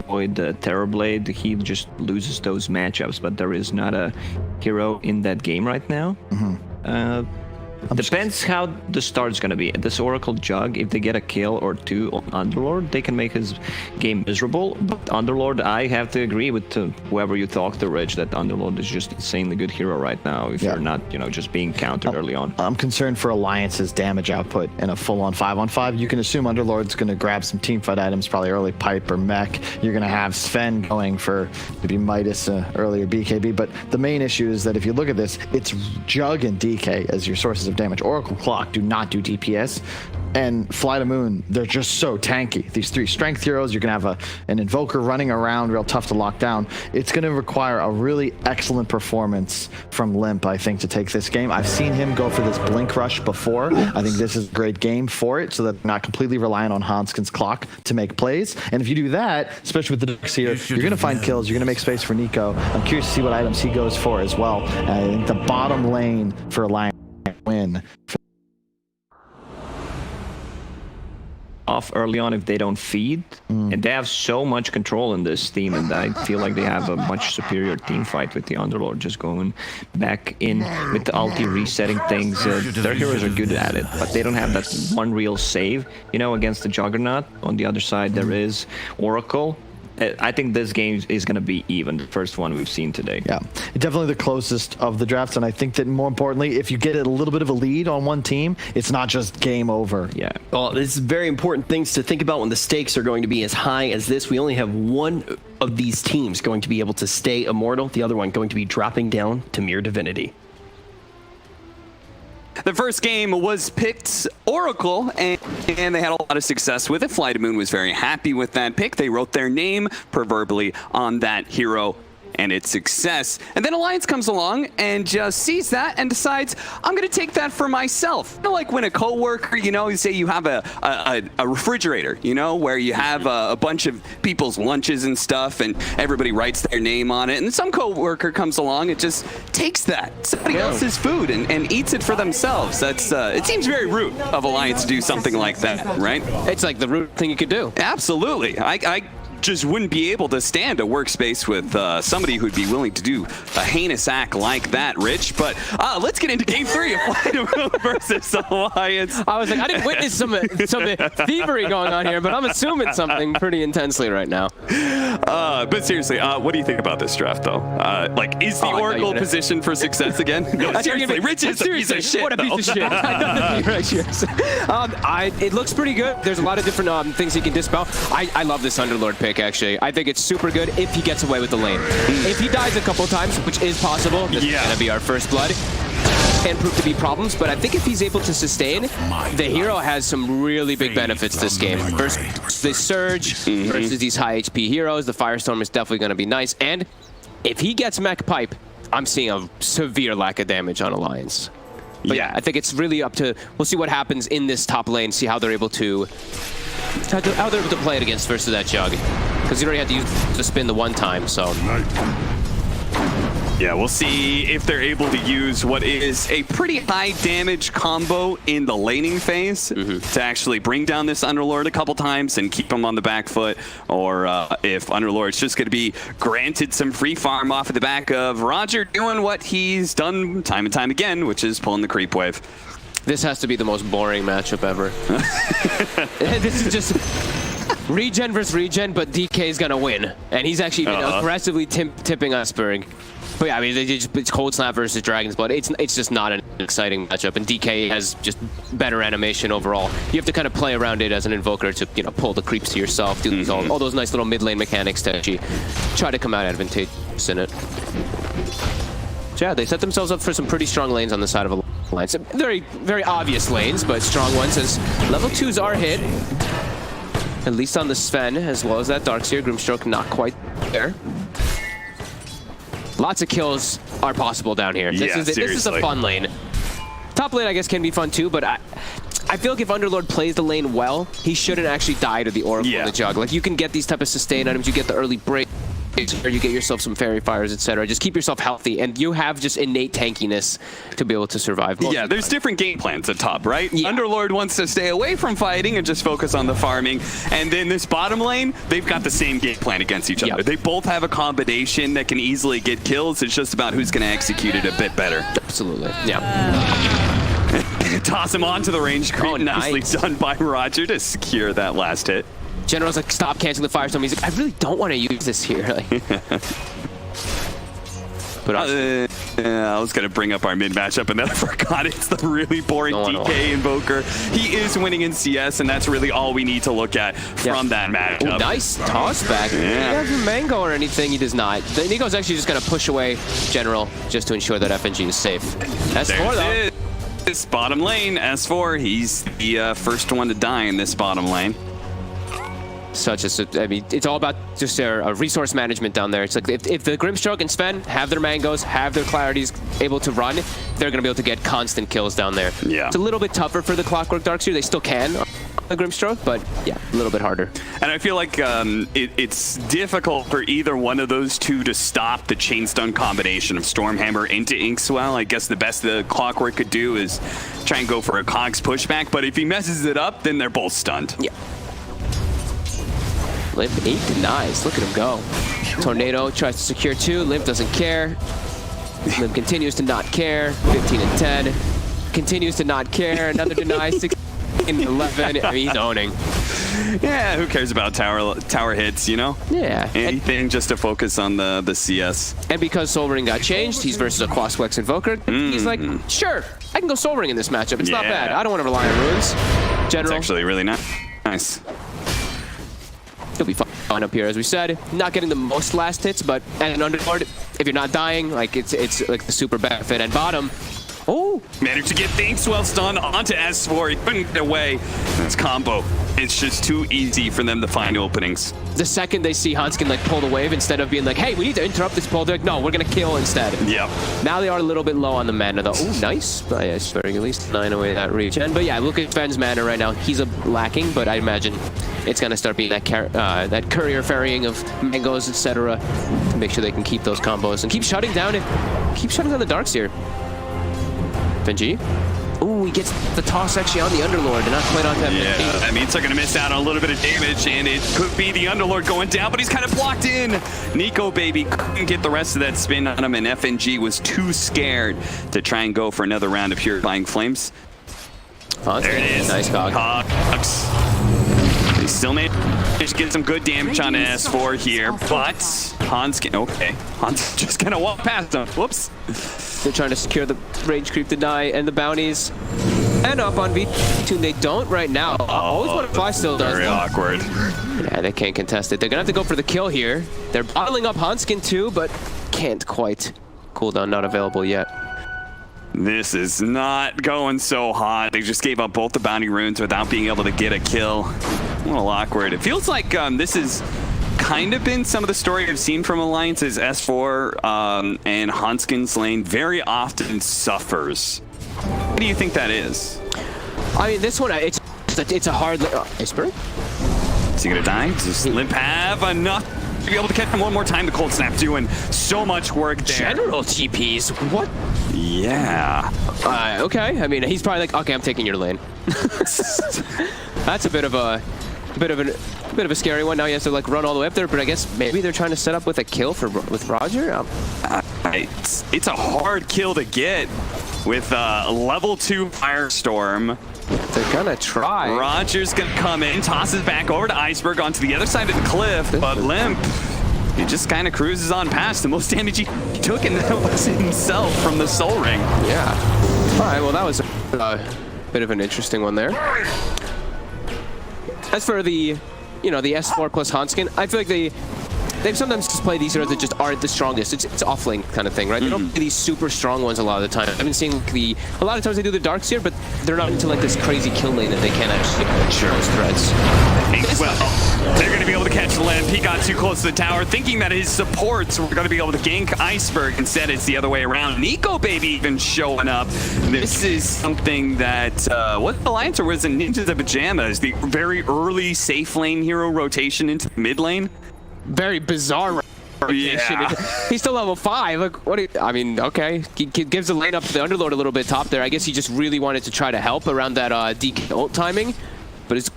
Void, Terrorblade. He just loses those matchups, but there is not a hero in that game right now. Depends how the start's gonna be. This Oracle Jug, if they get a kill or 2 on Underlord, they can make his game miserable. But Underlord, I have to agree with whoever you talk to, Rich, that Underlord is just insanely good hero right now. If you're not, just being countered early on. I'm concerned for Alliance's damage output in a full-on 5-on-5. You can assume Underlord's gonna grab some teamfight items, probably early pipe or mech. You're gonna have Sven going for maybe Midas, earlier BKB. But the main issue is that if you look at this, it's Jug and DK as your sources of damage. Oracle Clock do not do DPS, and Fly to Moon, they're just so tanky. These 3 strength heroes, you're gonna have an Invoker running around, real tough to lock down. It's gonna require a really excellent performance from Limp, I think, to take this game. I've seen him go for this Blink Rush before. I think this is a great game for it, so that they're not completely reliant on Hanskin's clock to make plays. And if you do that, especially with the Darkseer, you're gonna find kills, you're gonna make space for Nico. I'm curious to see what items he goes for as well. I think the bottom lane for Alliance win. Off early on if they don't feed, and they have so much control in this team, and I feel like they have a much superior team fight with the Underlord just going back in with the ulti, resetting things. Their heroes are good at it, but they don't have that one real save, against the Juggernaut. On the other side, there is Oracle. I think this game is going to be even, the first one we've seen today. Yeah, definitely the closest of the drafts, and I think that more importantly, if you get a little bit of a lead on one team, it's not just game over. Yeah, well, this is very important things to think about when the stakes are going to be as high as this. We only have one of these teams going to be able to stay immortal, the other one going to be dropping down to mere divinity. The first game was picked Oracle, and they had a lot of success with it. Fly to Moon was very happy with that pick. They wrote their name proverbially on that hero, and its success. And then Alliance comes along and just sees that and decides, I'm going to take that for myself. You know, like when a coworker, you know, you say you have a refrigerator, you know, where you have a bunch of people's lunches and stuff, and everybody writes their name on it. And some coworker comes along and just takes that, somebody else's food, and eats it for themselves. That's it seems very rude of Alliance to do something like that, right? It's like the rude thing you could do. Absolutely. I just wouldn't be able to stand a workspace with somebody who'd be willing to do a heinous act like that, Rich. But let's get into game 3 of Flight versus Alliance. I was like, I didn't witness some thievery going on here, but I'm assuming something pretty intensely right now. But seriously, what do you think about this draft, though? Like, is the Oracle positioned for success again? No, seriously, Rich is a piece of shit. What a piece of shit. It looks pretty good. There's a lot of different things he can dispel. I love this Underlord pick, actually. I think it's super good if he gets away with the lane. If he dies a couple times, which is possible, this is going to be our first blood, can prove to be problems, but I think if he's able to sustain, the hero has some really big benefits this game. Versus the Surge, versus these high HP heroes, the Firestorm is definitely going to be nice, and if he gets Mech Pipe, I'm seeing a severe lack of damage on Alliance. But yeah, I think it's really up to, we'll see what happens in this top lane, see how they're able to play it against versus that Jug. Because you already had to use the spin the one time, so. Yeah, we'll see if they're able to use what is a pretty high damage combo in the laning phase to actually bring down this Underlord a couple times and keep him on the back foot, or if Underlord's just going to be granted some free farm off of the back of Roger doing what he's done time and time again, which is pulling the creep wave. This has to be the most boring matchup ever. This is just regen versus regen, but DK is going to win. And he's actually been aggressively tipping Usberg. But yeah, I mean, it's Cold Snap versus Dragon's Blood. It's just not an exciting matchup, and DK has just better animation overall. You have to kind of play around it as an invoker to, you know, pull the creeps to yourself, do all those nice little mid lane mechanics to actually try to come out advantageous in it. So yeah, they set themselves up for some pretty strong lanes on the side of Alliance. Very, very obvious lanes, but strong ones, as level 2s are hit. At least on the Sven, as well as that Darkseer. Grimstroke not quite there. Lots of kills are possible down here. This is a fun lane. Top lane, I guess, can be fun too, but I feel like if Underlord plays the lane well, he shouldn't actually die to the Oracle or the Jug. Like, you can get these type of sustain items, you get the early break, or you get yourself some fairy fires, etc. Just keep yourself healthy, and you have just innate tankiness to be able to survive. Yeah, there's different game plans at top, right? Yeah. Underlord wants to stay away from fighting and just focus on the farming, and then this bottom lane, they've got the same game plan against each other. They both have a combination that can easily get kills. It's just about who's going to execute it a bit better. Absolutely. Yeah. Toss him onto the range creep. Nicely done by Roger to secure that last hit. General's like, stop canceling the Firestorm. He's like, I really don't want to use this here. But I was going to bring up our mid matchup, and then I forgot it's the really boring DK invoker. He is winning in CS, and that's really all we need to look at from that matchup. Ooh, nice toss back. He doesn't have Mango or anything. He does not. The Nico's actually just going to push away General just to ensure that FNG is safe. S4 though. This bottom lane, S4, he's the first one to die in this bottom lane. I mean, it's all about just a resource management down there. It's like if the Grimstroke and Sven have their Mangos, have their Clarities able to run, they're going to be able to get constant kills down there. Yeah. It's a little bit tougher for the Clockwork Darkseer. They still can on the Grimstroke, but yeah, a little bit harder. And I feel like it's difficult for either one of those two to stop the Chainstun combination of Stormhammer into Inkswell. I guess the best the Clockwork could do is try and go for a Cogs pushback, but if he messes it up, then they're both stunned. Yeah. Limp 8 denies. Look at him go. Tornado tries to secure 2. Limp doesn't care. Limp continues to not care. 15 and 10. Continues to not care. Another deny. 16 and 11. I mean, he's owning. Yeah, who cares about tower hits, you know? Yeah. Anything just to focus on the CS. And because Soul Ring got changed, he's versus a Quasquex Invoker. He's like, sure, I can go Soul Ring in this matchup. It's not bad. I don't want to rely on runes. General. It's actually really nice. He'll be fine up here, as we said. Not getting the most last hits, but at an Underlord, if you're not dying, like it's like the super benefit. And bottom, Oh, Managed to get things well stunned onto S4. He couldn't get away. This combo, it's just too easy for them to find openings. the second they see Hanskin like pull the wave, instead of being like, hey, we need to interrupt this pull, they're like, no, we're gonna kill instead. Yep. Now they are a little bit low on the mana though. Ooh, nice. But yeah, Swearing at least 9 away that regen. But yeah, look at Sven's mana right now. He's lacking, but I imagine it's gonna start being that that courier ferrying of mangoes, etc. to make sure they can keep those combos and keep shutting down the Darks here. FNG. Ooh, he gets the toss actually on the Underlord and not quite on that. Yeah, that means they're going to miss out on a little bit of damage, and it could be the Underlord going down, but he's kind of blocked in. Nico Baby couldn't get the rest of that spin on him, and FNG was too scared to try and go for another round of Purifying Flames. Oh, there it is. Nice cog. Cogs. They still managed to get some good damage on S4 here, but Hanskin, okay. Hans just going to walk past him. Whoops. They're trying to secure the range creep deny and the bounties. And up on V2, they don't right now. Always want to fly still does. Very awkward. Yeah, they can't contest it. They're going to have to go for the kill here. They're bottling up Hanskin too, but can't quite. Cooldown not available yet. This is not going so hot. They just gave up both the bounty runes without being able to get a kill. A little awkward. It feels like this is kind of been some of the story I've seen from Alliance's S4 and Hanskin's lane very often suffers. What do you think that is? I mean, this one, it's a hard... Iceberg? Is he going to die? Does Limp have enough to be able to catch him one more time? The Cold Snap doing so much work there. General TPs? What? Yeah. Okay. I mean, he's probably like, okay, I'm taking your lane. That's a bit of a scary one. Now he has to like run all the way up there, but I guess maybe they're trying to set up with a kill with Roger. It's a hard kill to get with level 2 Firestorm. They're gonna try. Roger's gonna come in, tosses back over to Iceberg onto the other side of the cliff, but Limp, he just kind of cruises on past. The most damage he took, and that was himself from the Soul Ring. Yeah. All right. Well, that was a bit of an interesting one there. As for the, the S4 plus Hanskin, I feel like they sometimes just play these heroes that just aren't the strongest. It's off-lane kind of thing, right? They don't play these super strong ones a lot of the time. I've been seeing a lot of times they do the Darks here, but they're not into like this crazy kill lane that they can't actually show those threats. Well, they're going to be able to catch Limp. He got too close to the tower, thinking that his supports were going to be able to gank Iceberg. Instead, it's the other way around. Nico Baby even showing up. This is something that, what Alliance or was it Ninjas of Pajamas? The very early safe lane hero rotation into the mid lane. Very bizarre rotation. Yeah. He's still level 5. Like, what? I mean, okay. He gives the lane up to the Underlord a little bit top there. I guess he just really wanted to try to help around that DK ult timing, but it's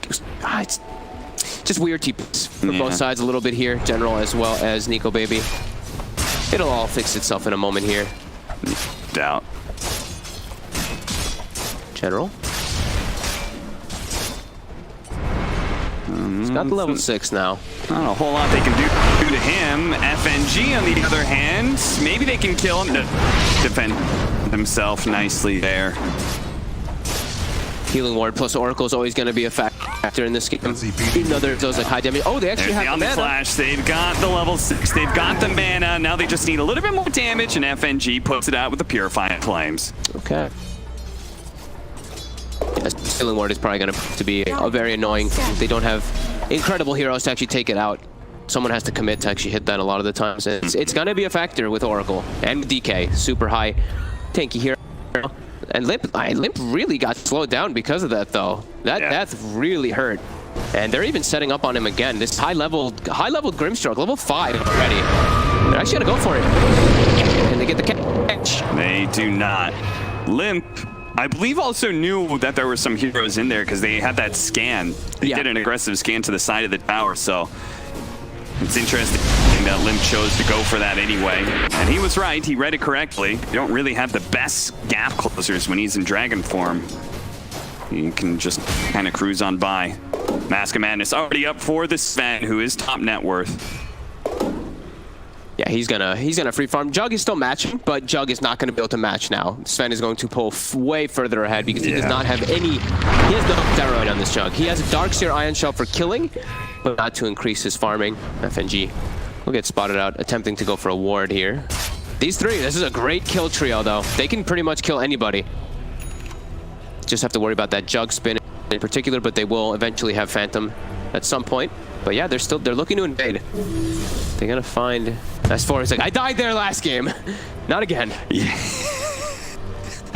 just weird TPs for both sides a little bit here. General as well as Nico Baby. It'll all fix itself in a moment here. Doubt. General. He's got the level 6 now. Not a whole lot they can do to him. FNG, on the other hand, maybe they can kill him to defend himself nicely there. Healing Ward plus Oracle is always going to be a factor in this game. Even though there's those like high damage. Oh, they actually have the mana. Flash. They've got the level 6. They've got the mana. Now they just need a little bit more damage, and FNG puts it out with the Purifying Flames. Okay. Yes, Healing Ward is probably going to be a very annoying thing. They don't have incredible heroes to actually take it out. Someone has to commit to actually hit that a lot of the times. It's going to be a factor with Oracle and DK. Super high tanky hero. And Limp really got slowed down because of that, though. That death really hurt. And they're even setting up on him again. This high-level Grimstroke, level 5 already. They're actually going to go for it. And they get the catch. They do not. Limp, I believe, also knew that there were some heroes in there because they had that scan. They did an aggressive scan to the side of the tower, so it's interesting that Limp chose to go for that anyway. And he was right. He read it correctly. You don't really have the best gap closers when he's in dragon form. You can just kind of cruise on by. Mask of Madness already up for the Sven, who is top net worth. Yeah, he's gonna free farm. Jug is still matching, but Jug is not gonna be able to match now. Sven is going to pull way further ahead because he does not have any. He has no steroid on this Jug. He has a Darkseer Ion Shell for killing, but not to increase his farming. FNG will get spotted out attempting to go for a ward here. These three, this is a great kill trio, though. They can pretty much kill anybody. Just have to worry about that jug spin in particular, but they will eventually have Phantom at some point. But yeah, they're looking to invade. They're gonna find S4. He's like, I died there last game. Not again. Yeah.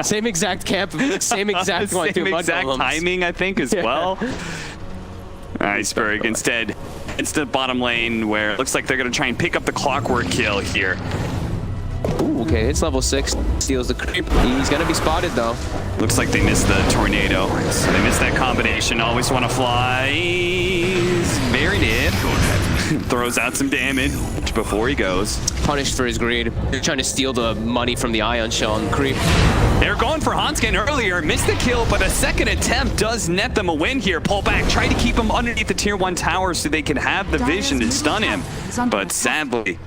Same exact camp, same exact one. Same exact timing, I think, as well. Iceberg instead. It's the bottom lane where it looks like they're gonna try and pick up the clockwork kill here. Ooh, okay, it's level 6. Steals the creep. He's gonna be spotted though. Looks like they missed the tornado. So they missed that combination. Always want to fly. Very did. Throws out some damage before he goes. Punished for his greed. They're trying to steal the money from the Ion Shell and creep. They're going for Hanskin earlier. Missed the kill, but a second attempt does net them a win here. Pull back. Try to keep him underneath the tier 1 tower so they can have the vision to stun him. But sadly,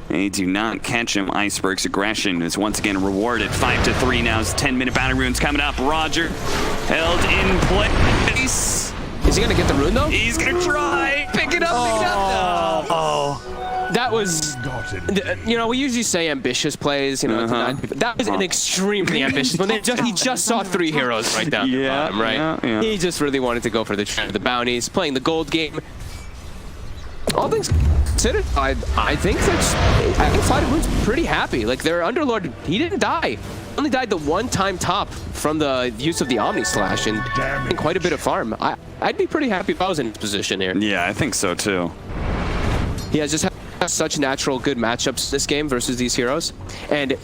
they do not catch him. Iceberg's aggression is once again rewarded. 5-3 now. 10-minute bounty runes coming up. Roger held in place. Is he gonna get the rune though? He's gonna try. Pick it up. Pick it up. Oh. That was, you know, we usually say ambitious plays, you know. That was an extremely ambitious one. He just saw 3 heroes right down the bottom, right? Yeah. He just really wanted to go for the bounties, playing the gold game. All things considered, I think Flight of Moon's pretty happy. Like, their Underlord, he didn't die. Only died the one-time top from the use of the Omni Slash and quite a bit of farm. I'd be pretty happy if I was in his position here. Yeah, I think so too. He has just had such natural good matchups this game versus these heroes. And,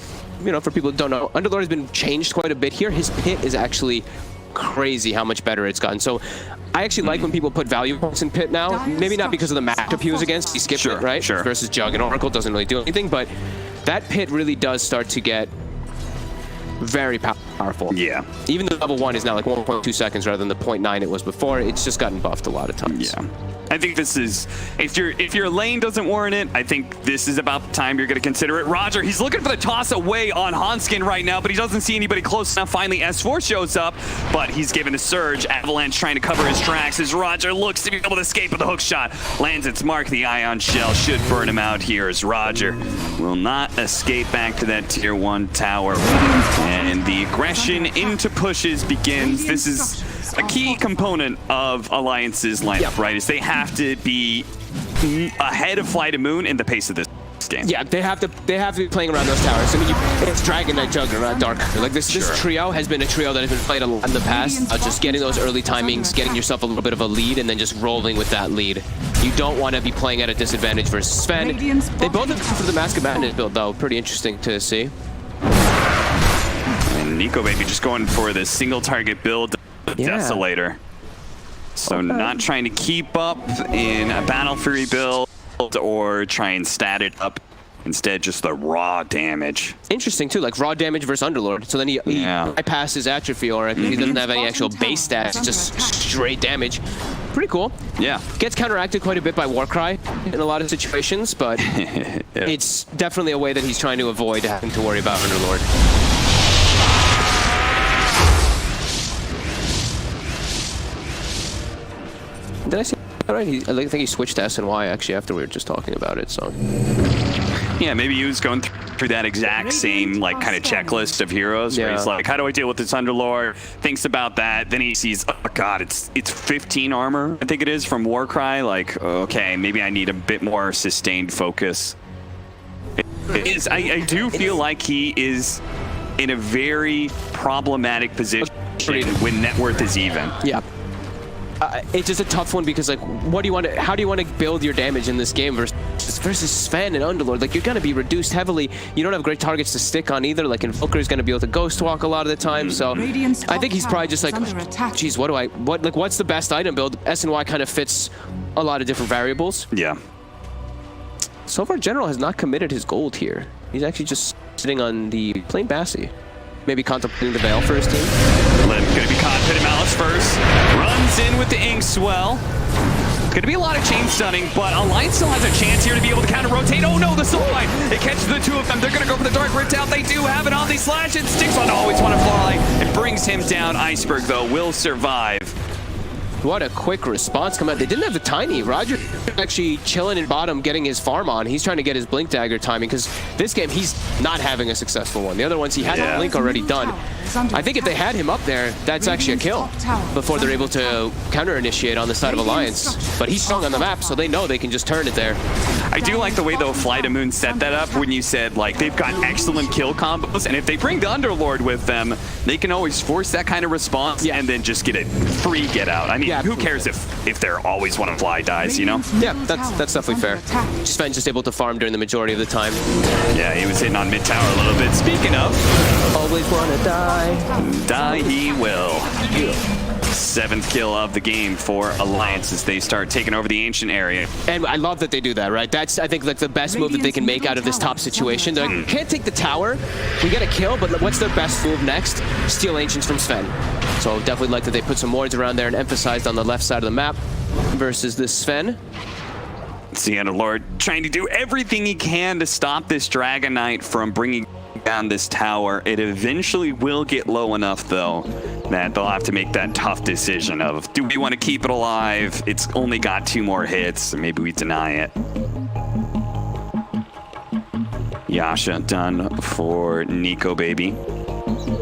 you know, for people who don't know, Underlord has been changed quite a bit here. His pit is actually crazy how much better it's gotten. So I actually like when people put value points in pit now. Maybe not because of the matchup he was against. He skipped it, right? Sure. Versus Jug and Oracle doesn't really do anything, but that pit really does start to get very powerful. Yeah. Even the level 1 is now like 1.2 seconds rather than the 0.9 it was before. It's just gotten buffed a lot of times. Yeah. I think this is, if your lane doesn't warrant it, I think this is about the time you're going to consider it. Roger, he's looking for the toss away on Hanskin right now, but he doesn't see anybody close enough. Finally, S4 shows up, but he's given a surge. Avalanche trying to cover his tracks as Roger looks to be able to escape with a hook shot. Lands its mark. The Ion Shell should burn him out here as Roger will not escape back to that tier 1 tower. And the aggression into pushes begins. This is a key component of Alliance's lineup, right? Is they have to be ahead of Flight of Moon in the pace of this game. Yeah, they have to be playing around those towers. I mean, it's Dragon Knight, Juggernaut, Dark. Like this trio has been a trio that has been played a lot in the past. Just getting those early timings, getting yourself a little bit of a lead, and then just rolling with that lead. You don't want to be playing at a disadvantage versus Sven. They both have for the Mask of Madness build, though. Pretty interesting to see. And Nico maybe just going for the single target build. Desolator. So not trying to keep up in a Battle Fury build or try and stat it up. Instead, just the raw damage. Interesting, too, like raw damage versus Underlord. So then he bypasses Atrophy, or he doesn't have any actual base stats, just straight damage. Pretty cool. Yeah. Gets counteracted quite a bit by Warcry in a lot of situations, but it's definitely a way that he's trying to avoid having to worry about Underlord. Did I see that right? I think he switched to SNY actually after we were just talking about it, so. Yeah, maybe he was going through that exact same like kind of checklist of heroes where he's like, how do I deal with this Underlord? Thinks about that, then he sees, oh god, it's 15 armor, I think it is, from Warcry. Like, okay, maybe I need a bit more sustained focus. I do feel like he is in a very problematic position when net worth is even. Yeah. It's just a tough one because, like, how do you want to build your damage in this game versus Sven and Underlord? Like, you're going to be reduced heavily. You don't have great targets to stick on either. Like, Invoker is going to be able to ghost walk a lot of the time. So I think he's probably just like, geez, what's the best item build? SNY kind of fits a lot of different variables. Yeah. So far, General has not committed his gold here. He's actually just sitting on the plain Bassi. Maybe contemplating the Veil for his team. Lim gonna be caught. Pit Malice first. Runs in with the Ink Swell. Gonna be a lot of chain stunning, but Alliance still has a chance here to be able to counter rotate. Oh no, the Soul Light. It catches the 2 of them. They're gonna go for the Dark Rift out. They do have it on the slash. And Sticks on always want to fly. It brings him down. Iceberg though will survive. what a quick response come out. They didn't have the tiny. Roger actually chilling in bottom, getting his farm on. He's trying to get his blink dagger timing because this game he's not having a successful one. The other ones he had the blink already done. I think if they had him up there, that's actually a kill before they're able to counter initiate on the side of Alliance. But he's strong on the map, so they know they can just turn it there. I do like the way though Fly to Moon set that up when you said like they've got excellent kill combos, and if they bring the Underlord with them, they can always force that kind of response and then just get a free get out. I mean, who cares if they're always one of Fly dies, you know? Yeah, that's definitely fair. Sven's just able to farm during the majority of the time. Yeah, he was hitting on mid tower a little bit. Speaking of, Always wanna die he will. 7th kill of the game for Alliance as they start taking over the ancient area. And I love that they do that, right? That's, I think, like the best move that they can make out of this top situation. They can't take the tower. We get a kill, but what's their best move next? Steal Ancients from Sven. So definitely like that they put some wards around there and emphasized on the left side of the map versus this Sven. It's the Underlord trying to do everything he can to stop this Dragon Knight from bringing down this tower. It eventually will get low enough, though, that they'll have to make that tough decision of, do we want to keep it alive? It's only got 2 more hits, or maybe we deny it. Yasha done for Nico, baby.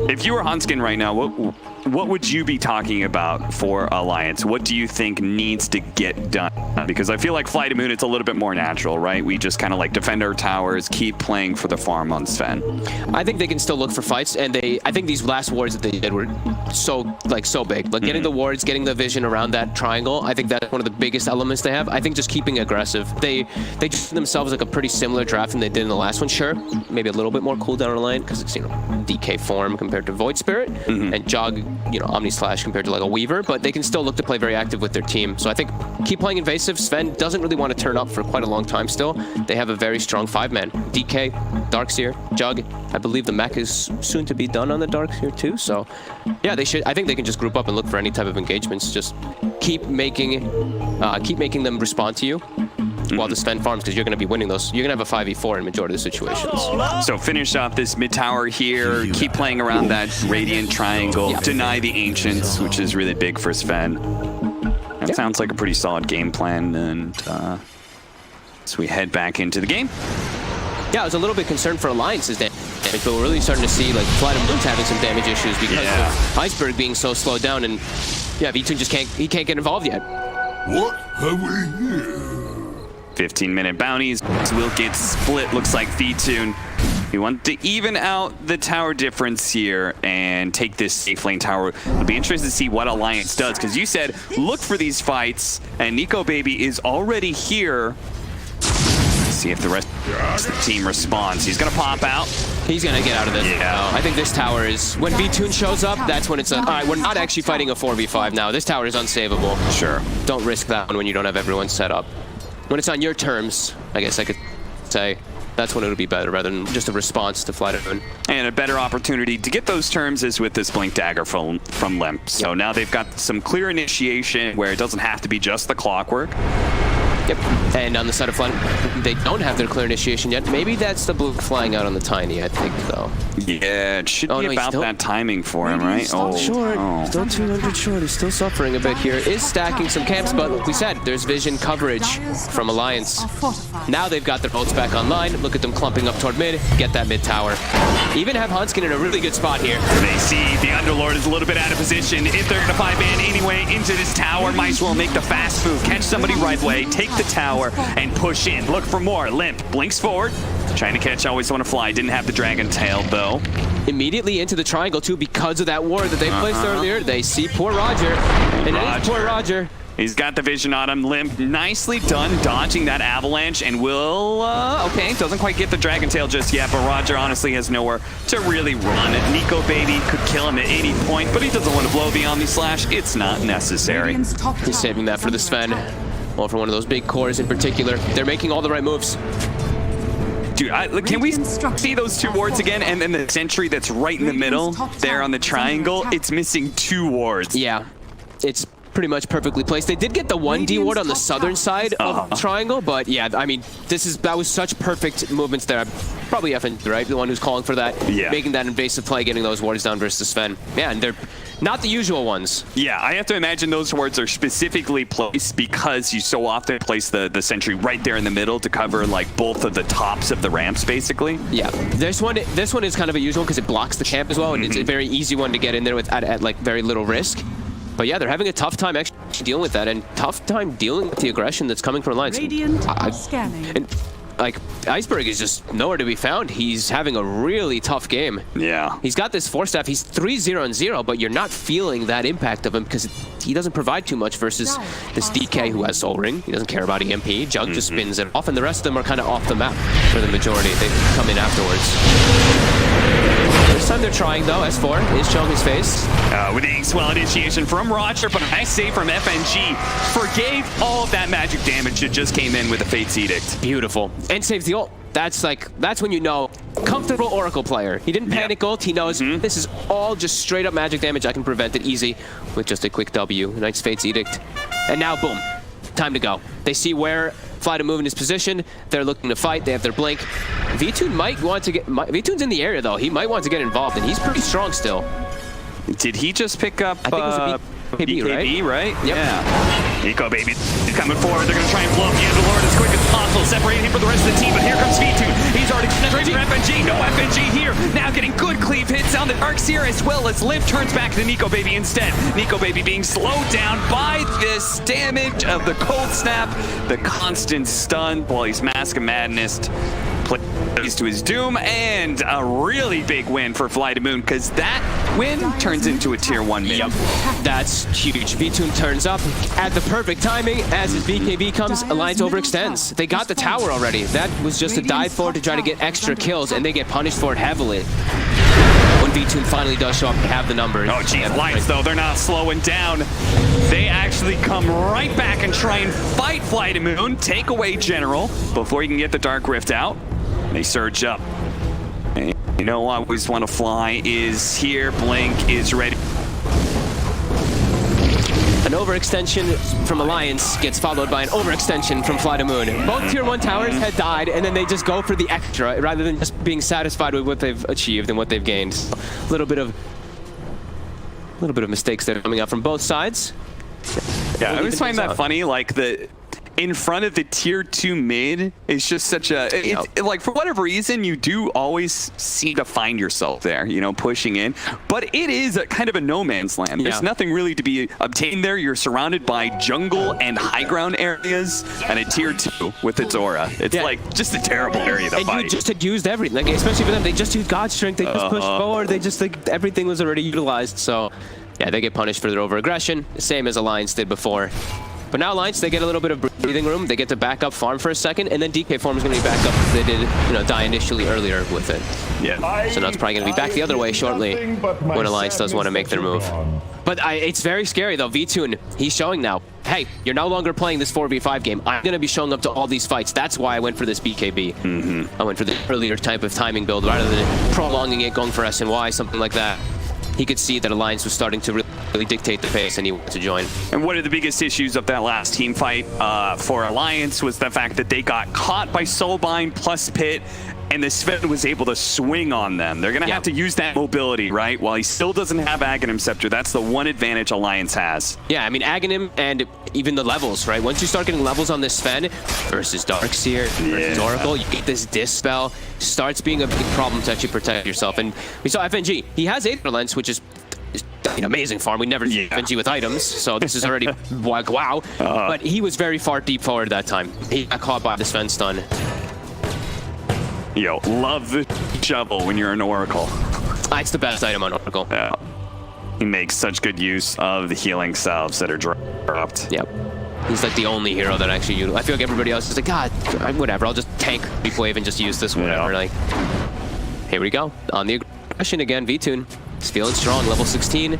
If you were Huntskin right now, what would you be talking about for Alliance? What do you think needs to get done? Because I feel like Fly to Moon, it's a little bit more natural, right? We just kind of like defend our towers, keep playing for the farm on Sven. I think they can still look for fights, and I think these last wards that they did were so big. Like getting the wards, getting the vision around that triangle, I think that's one of the biggest elements they have. I think just keeping aggressive. They just themselves like a pretty similar draft than they did in the last one, sure. Maybe a little bit more cooldown reliant because it's, you know, DK form compared to Void Spirit, and Jog, you know, Omni Slash compared to like a Weaver, but they can still look to play very active with their team. So I think keep playing invasive. Sven doesn't really want to turn up for quite a long time still. They have a very strong 5-man. DK, Darkseer, Jug. I believe the mech is soon to be done on the Darkseer too. So yeah, they should. I think they can just group up and look for any type of engagements. Just keep making them respond to you while the Sven farms, because you're going to be winning those. You're going to have a 5v4 in majority of the situations. So finish off this mid tower here, keep playing around that Radiant Triangle, deny the Ancients, which is really big for Sven. That sounds like a pretty solid game plan, and so we head back into the game. Yeah, I was a little bit concerned for Alliance's damage, but we're really starting to see like Fly to Moon's having some damage issues because of Iceberg being so slowed down, and yeah, V2 just can't get involved yet. What have we here? 15-minute bounties will get split. Looks like V2. We want to even out the tower difference here and take this safe lane tower. It'll be interesting to see what Alliance does, because you said look for these fights, and Nico baby is already here. Let's see if the rest of the team responds. He's gonna pop out. He's gonna get out of this. I think this tower is, when V2 shows up, that's when it's like, all right, we're not actually fighting a 4v5 now. This tower is unsavable. Sure. Don't risk that one when you don't have everyone set up. When it's on your terms, I guess I could say, that's when it would be better, rather than just a response to Fly to Moon. And a better opportunity to get those terms is with this Blink Dagger from Limp. So now they've got some clear initiation where it doesn't have to be just the clockwork. Yep, and on the side of Fly, they don't have their clear initiation yet. Maybe that's the blue flying out on the Tiny, I think, though. Yeah, it should be about that timing for him, right? Still short. Still 200 short. He's still suffering a bit here. Is stacking some camps, but like we said, there's vision coverage from Alliance. Now they've got their bolts back online. Look at them clumping up toward mid. Get that mid tower. Even have Huntskin in a really good spot here. They see the Underlord is a little bit out of position. If they're going to 5-man anyway into this tower, might as well make the fast move. Catch somebody right way, take the tower, and push in. Look for more. Limp blinks forward. Trying to catch Always Want to Fly. Didn't have the Dragon Tail, though. Immediately into the triangle, too, because of that ward that they placed earlier. They see poor Roger. And it is poor Roger. He's got the vision on him. Limp nicely done dodging that avalanche, and will, okay, doesn't quite get the Dragon Tail just yet, but Roger honestly has nowhere to really run. Nico baby could kill him at any point, but he doesn't want to blow the Omni Slash. It's not necessary. He's saving that for the Sven. Well, for one of those big cores in particular. They're making all the right moves. Dude, can we see those 2 wards again? And then the sentry that's right in the middle, there on the triangle, it's missing 2 wards. Yeah, it's pretty much perfectly placed. They did get the 1D ward on the southern side of the triangle, but yeah, I mean, that was such perfect movements there. Probably Effin, right? The one who's calling for that, making that invasive play, getting those wards down versus Sven. Yeah, and they're Not the usual ones. Yeah, I have to imagine those wards are specifically placed because you so often place the sentry right there in the middle to cover like both of the tops of the ramps, basically. Yeah, this one is kind of a usual because it blocks the camp as well, and it's a very easy one to get in there with at like very little risk. But yeah, they're having a tough time actually dealing with that, and tough time dealing with the aggression that's coming from Alliance. Radiant are scanning. And like, Iceberg is just nowhere to be found. He's having a really tough game. Yeah. He's got this 4-staff. He's 3-0-0, but you're not feeling that impact of him because he doesn't provide too much versus this DK who has Soul Ring. He doesn't care about EMP. Jug just spins it off, and the rest of them are kind of off the map for the majority. They come in afterwards. This time they're trying, though. S4 is showing his face. With the swell initiation from Roger, but a nice save from FNG. Forgave all of that magic damage that just came in with the Fate's Edict. Beautiful. And saves the ult. That's when you know, comfortable Oracle player. He didn't panic ult. He knows this is all just straight up magic damage. I can prevent it easy with just a quick W. Nice Fate's Edict. And now, boom. Time to go. They see where Fly to move in his position. They're looking to fight. They have their blink. V2 might want to get... V2's in the area, though. He might want to get involved, and he's pretty strong still. Did he just pick up I think it was a BKB, right? Yep. Yeah. Nico Baby coming forward. They're going to try and blow up the Underlord as quick as possible, separating him from the rest of the team. But here comes V2. He's already penetrating FNG. No FNG here. Now getting good cleave hits on the Darkseer as well as Liv turns back to Nico Baby instead. Nico Baby being slowed down by this damage of the cold snap, the constant stun while he's Mask of Madness. Plays to his doom, and a really big win for Fly to Moon because that win turns into a tier 1 mid. Yep. That's huge. V2 turns up at the perfect timing as his BKB comes. Alliance overextends. They got the tower already. That was just a dive forward to try to get extra kills, and they get punished for it heavily. When V2 finally does show up, they have the numbers. Oh, geez, Alliance, though, they're not slowing down. They actually come right back and try and fight Fly to Moon, take away General before he can get the Dark Rift out. They surge up. And you know what? Always Want to Fly is here. Blink is ready. An overextension from Alliance gets followed by an overextension from Fly to Moon. Both tier 1 towers had died, and then they just go for the extra rather than just being satisfied with what they've achieved and what they've gained. A little bit of mistakes that are coming out from both sides. Yeah, I always find that funny, like the in front of the tier 2 mid is just such a like for whatever reason you do always seem to find yourself there, you know, pushing in, but it is a kind of a no man's land. There's nothing really to be obtained there. You're surrounded by jungle and high ground areas and a tier 2 with its aura. It's like just a terrible area to fight. You just had used everything, like especially for them. They just used God Strength. They just pushed forward. They just like everything was already utilized. So yeah, they get punished for their overaggression, the same as Alliance did before. But now Alliance, they get a little bit of breathing room. They get to back up farm for a second, and then DK form is going to be back up because they did, you know, die initially earlier with it. Yeah. So now it's probably going to be back the other way shortly when Alliance does want to make their move. But it's very scary though. V2, he's showing now, hey, you're no longer playing this 4v5 game. I'm going to be showing up to all these fights. That's why I went for this BKB. I went for the earlier type of timing build rather than prolonging it, going for SNY, something like that. He could see that Alliance was starting to really dictate the pace, and he wanted to join. And one of the biggest issues of that last team fight for Alliance was the fact that they got caught by Soulbind plus Pit, and the Sven was able to swing on them. They're going to have to use that mobility, right? While he still doesn't have Aghanim Scepter, that's the one advantage Alliance has. Yeah, I mean, Aghanim and even the levels, right? Once you start getting levels on this Sven versus Darkseer versus Oracle, you get this Dispel, starts being a big problem to actually protect yourself. And we saw FNG. He has Aether Lens, which is an amazing farm. We never see FNG with items, so this is already like, wow. But he was very far deep forward that time. He got caught by the Sven stun. Yo, love the shovel when you're an Oracle. It's the best item on Oracle. Yeah. He makes such good use of the healing salves that are dropped. Yep. He's like the only hero that actually I feel like everybody else is like, God, whatever, I'll just tank Deep Wave and just use this whatever. Like, here we go. On the aggression again, V-Tune. He's feeling strong, level 16. They're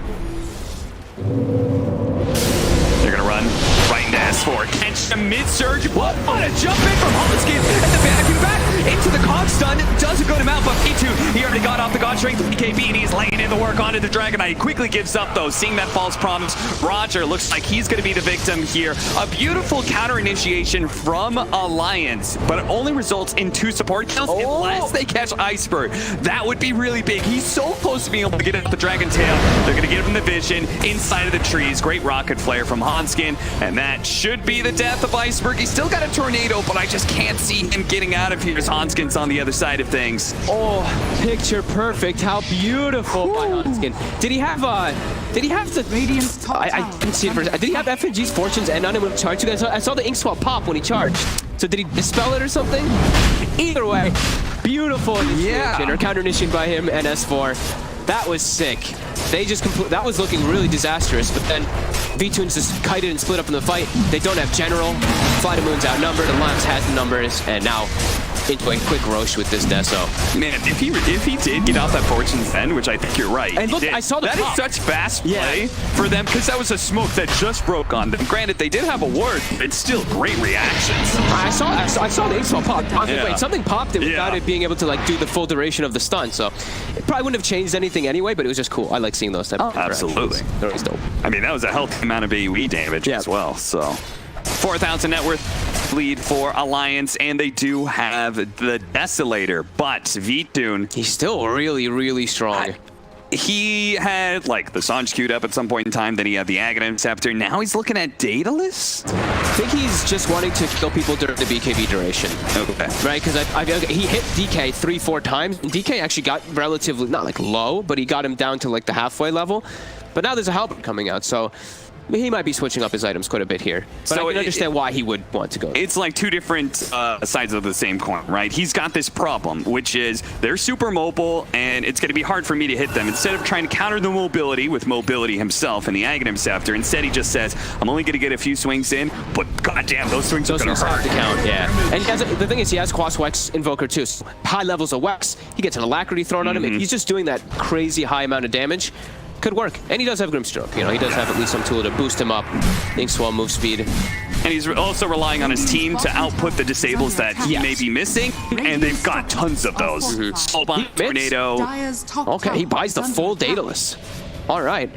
gonna run right into S4. Catch the mid-surge. What a jump in from Holliskin at the back and back into the cog stun. Does a good amount. but V2, he already got off the God Strength BKB, and he's laying in the work onto the Dragon Knight. He quickly gives up, though, seeing that false promise. Roger looks like he's going to be the victim here. A beautiful counter initiation from Alliance, but it only results in 2 support kills unless they catch Iceberg. That would be really big. He's so close to being able to get at the Dragon Tail. They're going to give him the vision inside of the trees. Great rocket flare from Hanskin, and that should be the death of Iceberg. He's still got a tornado, but I just can't see him getting out of here as Hanskin's on the other side of things. Oh, picture perfect. How beautiful by Hanskin. Did he have the Radiant's top I tower didn't see it first. Did he have FNG's fortunes end on him with charge? I saw the ink swap pop when he charged. So did he dispel it or something? Either way, beautiful initiation or counter initiation by him and S4. That was sick. They just that was looking really disastrous, but then V-Tunes just kited and split up in the fight. They don't have General. Fly to Moon's outnumbered. Alliance has the numbers, and now into a quick Roche with this Deso. Man, if he did get out that Fortune's End, which I think you're right, and look, I saw the that pop. is such fast play for them, because that was a smoke that just broke on them. Granted, they did have a ward, but it's still great reactions. I saw the ink-swap pop. I was like, wait, something popped it without it being able to like do the full duration of the stun. So it probably wouldn't have changed anything anyway, but it was just cool. I like seeing those type of Absolutely. They're always dope. I mean, that was a healthy amount of AoE damage as well. So 4,000 net worth lead for Alliance, and they do have the Desolator, but Vitun, He's still really, really strong. he had like the Sanj queued up at some point in time, then he had the Aghanim Scepter. Now he's looking at Daedalus. I think he's just wanting to kill people during the BKB duration. Okay. Right, because he hit DK 3-4 times, and DK actually got relatively, not like low, but he got him down to like the halfway level. But now there's a helper coming out, so he might be switching up his items quite a bit here. But so I can understand why he would want to go. It's like 2 different sides of the same coin, right? He's got this problem, which is they're super mobile, and it's going to be hard for me to hit them. Instead of trying to counter the mobility with mobility himself and the Aghanim Scepter, instead he just says, I'm only going to get a few swings in, but goddamn, those swings are going to hurt. To count, yeah. And he has the thing is, he has Quas Wex Invoker too. So high levels of Wex, he gets an Alacrity thrown on him. If he's just doing that crazy high amount of damage, could work. And he does have Grimstroke. You know, he does have at least some tool to boost him up. Ink Swell, move speed. And he's also relying on his team to output the disables that he may be missing, and they've got tons of those. Soulbomb, Tornado. Okay, he buys the full Daedalus. All right.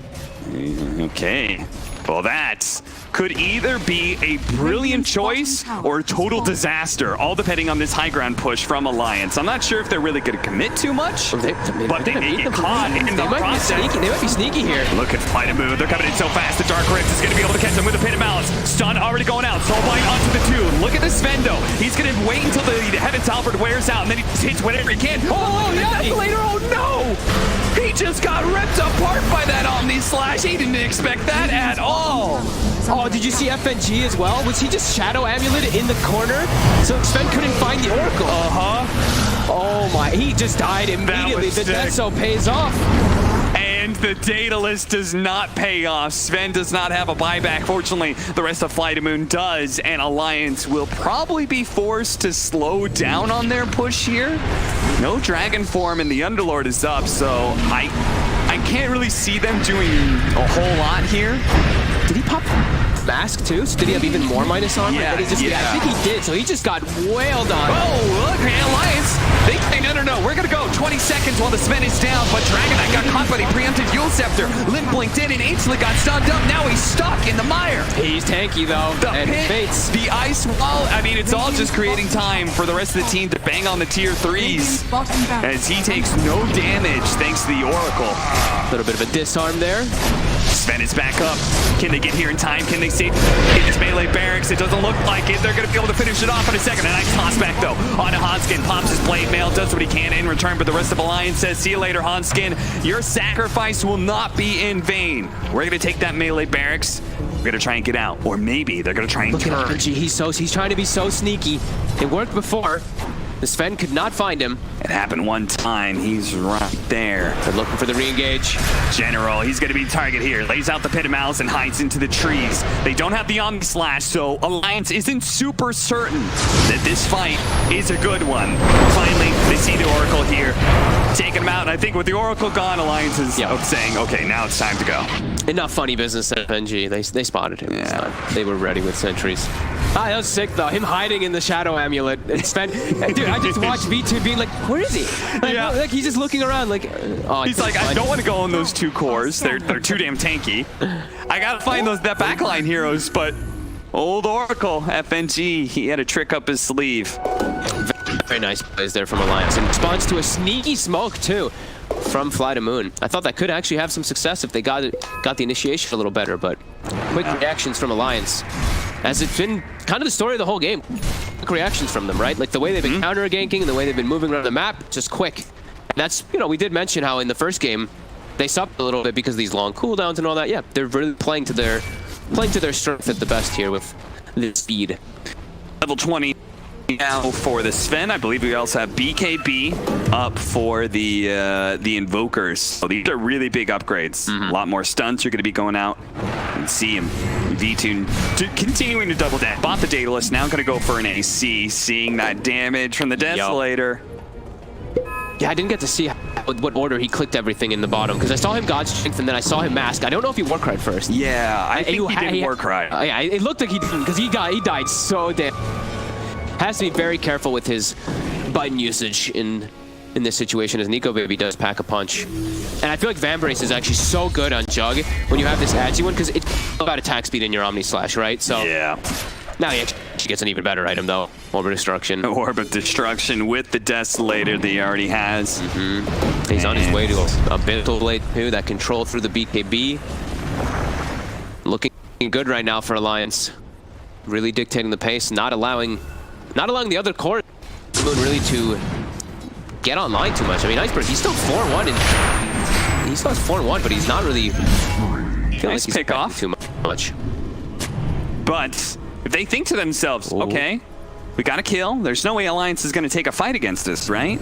Okay. Well, that could either be a brilliant choice or a total disaster, all depending on this high ground push from Alliance. I'm not sure if they're really going to commit too much, but they may get caught in the process. They might be sneaky here. Look at Flight of Moon. They're coming in so fast. The Dark Rift is going to be able to catch them with a Pit of Malice. Stun already going out. Soulbind onto the 2. Look at this Svendo. He's going to wait until the Heaven's Halberd wears out, and then he just hits whatever he can. Oh, the Desolator. Oh, no. He just got ripped apart by that Omni Slash. He didn't expect that at all. Oh, did you see FNG as well? Was he just Shadow Amulet in the corner? So Sven couldn't find the Oracle. Oh my, he just died immediately. The Deso pays off. And the Daedalus does not pay off. Sven does not have a buyback. Fortunately, the rest of Flight of Moon does, and Alliance will probably be forced to slow down on their push here. No Dragon form, and the Underlord is up, so I can't really see them doing a whole lot here. Did he pop Mask too? So did he have even more minus on? Yeah, I think he did. So he just got wailed on. Oh, look, man, Alliance. They say, no, we're going to go 20 seconds while the Sven is down, but Dragon Knight got caught by the preempted Yule Scepter. Limp blinked in and instantly got stunned up. Now he's stuck in the mire. He's tanky, though. The and pit, fates. the ice wall. I mean, it's all just creating time for the rest of the team to bang on the tier 3s as he takes no damage thanks to the Oracle. A little bit of a disarm there. Sven is back up. Can they get here in time? Can they save this melee barracks? It doesn't look like it. They're going to be able to finish it off in a second. A nice toss back, though, onto Hanskin. Pops his blade mail, does what he can in return, but the rest of Alliance says, see you later, Hanskin. Your sacrifice will not be in vain. We're going to take that melee barracks. We're going to try and get out. Or maybe they're going to try and turn. Look at FNG. He's trying to be so sneaky. It worked before. The Sven could not find him. It happened one time. He's right there. They're looking for the re-engage. General, he's going to be the target here. Lays out the Pit of Malice and hides into the trees. They don't have the Omni Slash, so Alliance isn't super certain that this fight is a good one. Finally, they see the Oracle here, taking him out. And I think with the Oracle gone, Alliance is saying, okay, now it's time to go. Enough funny business at FNG. They spotted him this time. They were ready with sentries. That was sick though. Him hiding in the shadow amulet. It's been, dude, I just watched V2 being like, where is he? Like, Yeah. like he's just looking around like, oh, He's like, I don't want to go on those 2 cores. They're too damn tanky. I gotta find that backline heroes, but old Oracle, FNG, he had a trick up his sleeve. Very nice plays there from Alliance. And responds to a sneaky smoke too from Fly to Moon. I thought that could actually have some success if they got the initiation a little better, but quick reactions from Alliance. As it's been kind of the story of the whole game. Quick reactions from them, right? Like the way they've been counter-ganking and the way they've been moving around the map, just quick. And that's, you know, we did mention how in the first game, they suffered a little bit because of these long cooldowns and all that. Yeah, they're really playing to their strength at the best here with the speed. Level 20 now for the Sven. I believe we also have BKB up for the Invokers. So these are really big upgrades. A lot more stunts are going to be going out. And see him. V2 continuing to double down. Bought the Daedalus, now going to go for an AC, seeing that damage from the Desolator. Yeah, I didn't get to see what order he clicked everything in the bottom, because I saw him God Strength and then I saw him Mask. I don't know if he Warcried first. Yeah, I think he did Warcry. Yeah, it looked like he didn't, because he died so damn. Has to be very careful with his button usage in this situation, as Nico Baby does pack a punch. And I feel like Vambrace is actually so good on Jug when you have this Agi one, because it's about attack speed in your Omni Slash, right? So yeah. Now he actually gets an even better item though, Orb of Destruction. Orb of Destruction with the Desolator that he already has. He's on his way to a Bintle Blade too, that control through the BKB. Looking good right now for Alliance. Really dictating the pace, not allowing the other core really to get online too much. I mean, Iceberg, he's still 4-1 and he still has 4-1, but he's not really Nice like pick off. too much. But if they think to themselves, okay, we got a kill. There's no way Alliance is going to take a fight against us, right?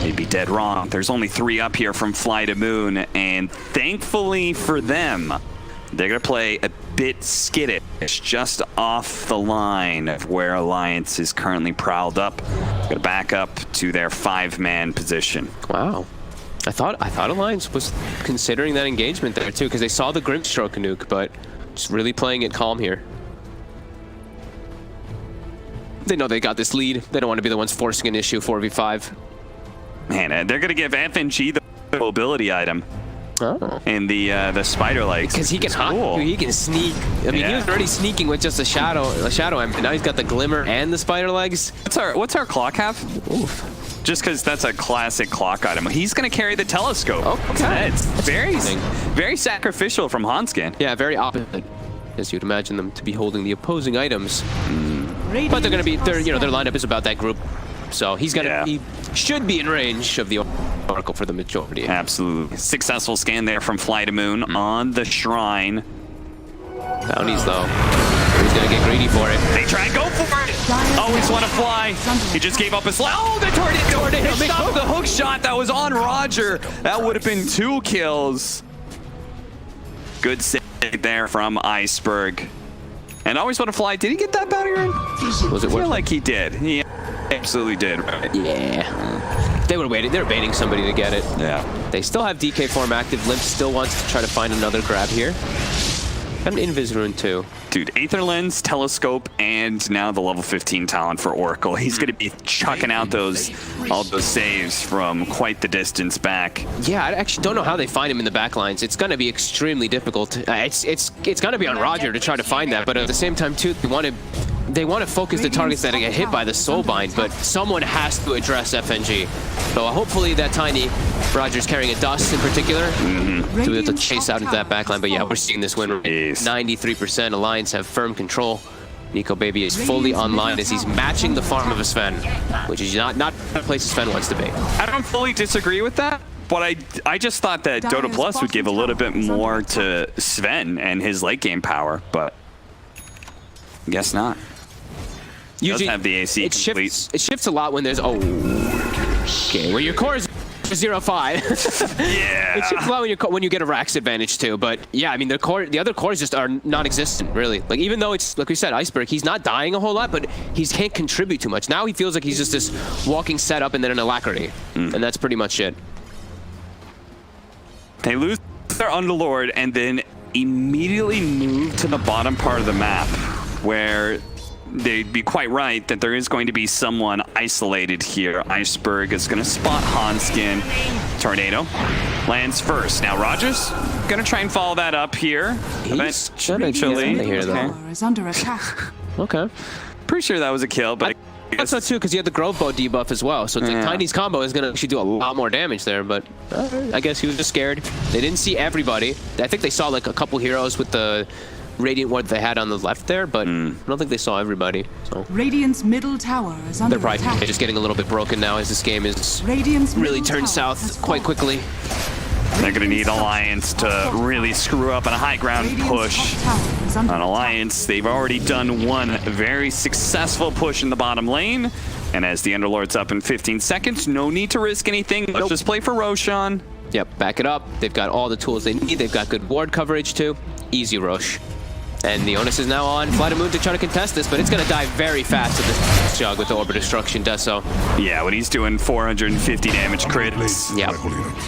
They'd be dead wrong. There's only 3 up here from Fly to Moon, and thankfully for them, they're going to play a bit skittish, just off the line of where Alliance is currently prowled up. Going to back up to their 5-man position. Wow. I thought Alliance was considering that engagement there too, because they saw the Grimstroke nuke, but just really playing it calm here. They know they got this lead. They don't want to be the ones forcing an issue 4v5. Man, they're going to give FNG the mobility item. Oh. And the spider legs. Because he can he can sneak. I mean, he was already sneaking with just a shadow amp, and now he's got the glimmer and the spider legs. What's our clock have? Oof. Just because that's a classic clock item. He's going to carry the telescope. Okay. It's very sacrificial from Hanskin. Yeah, very opposite, as you'd imagine them to be holding the opposing items. But they're going to be, their lineup is about that group. So he should be in range of the Oracle for the majority. Absolutely. Successful scan there from Fly to Moon on the Shrine. Bounties though. He's going to get greedy for it. They try and go for it. Always want to fly. He just gave up his life. Oh, the tornado. They stopped the hook shot that was on Roger. That would have been 2 kills. Good save there from Iceberg. And Always Want to Fly. Did he get that bounty run? Was it I feel like he did. He absolutely did. Right? Yeah. They were waiting. They were baiting somebody to get it. Yeah. They still have DK form active. Limp still wants to try to find another grab here. Got an Invis rune too. Dude, Aether Lens, Telescope, and now the level 15 talent for Oracle. He's going to be chucking out all those saves from quite the distance back. Yeah, I actually don't know how they find him in the back lines. It's going to be extremely difficult. It's going to be on Roger to try to find that, but at the same time too, they want to focus the targets that get hit by the Soulbind, but someone has to address FNG. So hopefully that Tiny, Roger's carrying a Dust in particular, to be able to chase out into that backline. But yeah, we're seeing this win. 93% Alliance have firm control. Nico Baby is fully online as he's matching the farm of a Sven, which is not a place Sven wants to be. I don't fully disagree with that, but I just thought that Dota Plus would give a little bit more to Sven and his late game power, but guess not. Usually have the AC it shifts a lot when there's okay, well your core is 0-5. Yeah. It shifts a lot when you get a Rax advantage too, but yeah, I mean the other cores just are non-existent really. Like even though it's like we said, Iceberg, he's not dying a whole lot, but he can't contribute too much. Now he feels like he's just this walking setup and then an Alacrity, and that's pretty much it. They lose their Underlord and then immediately move to the bottom part of the map where they'd be quite right that there is going to be someone isolated here. Iceberg is going to spot Hanskin. Tornado lands first. Now Rogers going to try and follow that up here. He's Eventually. here, though. Tower is under attack. Okay. Pretty sure that was a kill, but I That's not too, because he had the Grove Bow debuff as well. So it's like Tiny's combo is going to actually do a lot more damage there. But I guess he was just scared. They didn't see everybody. I think they saw like a couple heroes with the Radiant Ward they had on the left there, but I don't think they saw everybody. So Radiant's middle tower is under they're probably attack. just getting a little bit broken now as this game is Radiant's really middle turned tower has south quite fallen. quickly. they're going to need Alliance to really screw up on a high ground Radiant's push. top tower is under On attack. Alliance, they've already done one very successful push in the bottom lane. And as the Underlord's up in 15 seconds, no need to risk anything. Let's just play for Roshan. Yep, back it up. They've got all the tools they need. They've got good ward coverage too. Easy rush. And the onus is now on Flight of Moon to try to contest this, but it's going to die very fast to this Jug with the Orbit Destruction does so. Yeah, when he's doing 450 damage crits. Yeah.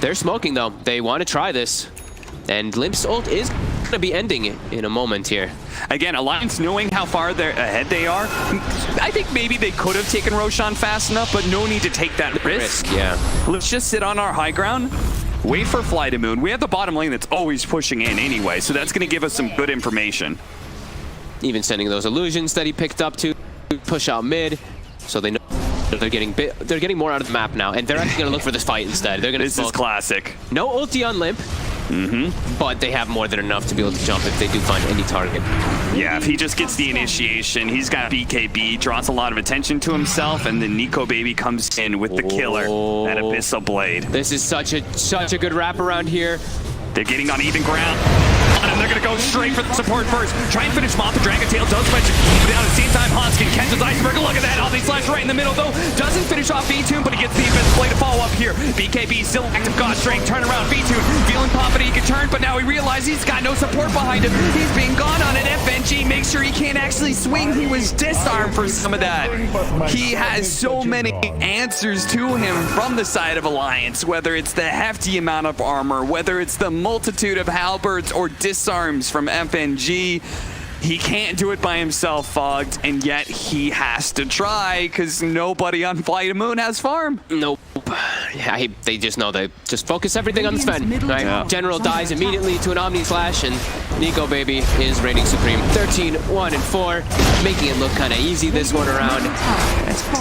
They're smoking though. They want to try this. And Limp's ult is going to be ending in a moment here. Again, Alliance knowing how far they're ahead they are. I think maybe they could have taken Roshan fast enough, but no need to take that risk. Yeah. Let's just sit on our high ground. Wait for Flight of Moon. We have the bottom lane that's always pushing in anyway, so that's going to give us some good information. Even sending those illusions that he picked up to push out mid, so they know they're getting more out of the map now, and they're actually going to look for this fight instead. They're going to This is classic. no ulti on Limp, but they have more than enough to be able to jump if they do find any target. Yeah, if he just gets the initiation, he's got BKB, draws a lot of attention to himself, and then Nico Baby comes in with the killer, that Abyssal Blade. This is such a good wrap around here. They're getting on even ground. And they're going to go straight for the support first. Try and finish Moth. The Dragon Tail does fetch it down at the same time. Hanskin catches Iceberg. Look at that. Omni Slash right in the middle, though. Doesn't finish off V-Tune, but he gets the Abyssal Blade to follow up here. BKB still active. God Strength. Turn around. V-Tune feeling confident he can turn, but now he realizes he's got no support behind him. He's being gone on an FNG. Make sure he can't actually swing. He was disarmed for some of that. He has so many answers to him from the side of Alliance, whether it's the hefty amount of armor, whether it's the multitude of halberds or disarms from FNG. He can't do it by himself, Fogged, and yet he has to try because nobody on Flight of Moon has farm. Nope. Yeah, they just know they just focus everything on the Sven. Middle Right? tower General is under dies attack. immediately to an Omni Slash, and Nico Baby is reigning supreme. 13, 1, and 4, making it look kind of easy this one around.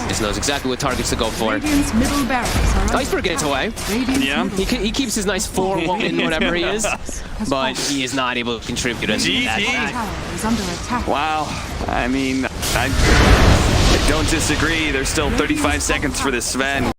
Just knows exactly what targets to go for. Radiant's middle barracks are under Iceberg gets away. Radiant's Yeah. middle He keeps his nice 4-1 in whatever he is, has but fallen. he is not able to contribute. And GG. that- Tower is under attack. Wow. I mean, I don't disagree. There's still 35 seconds for this Sven.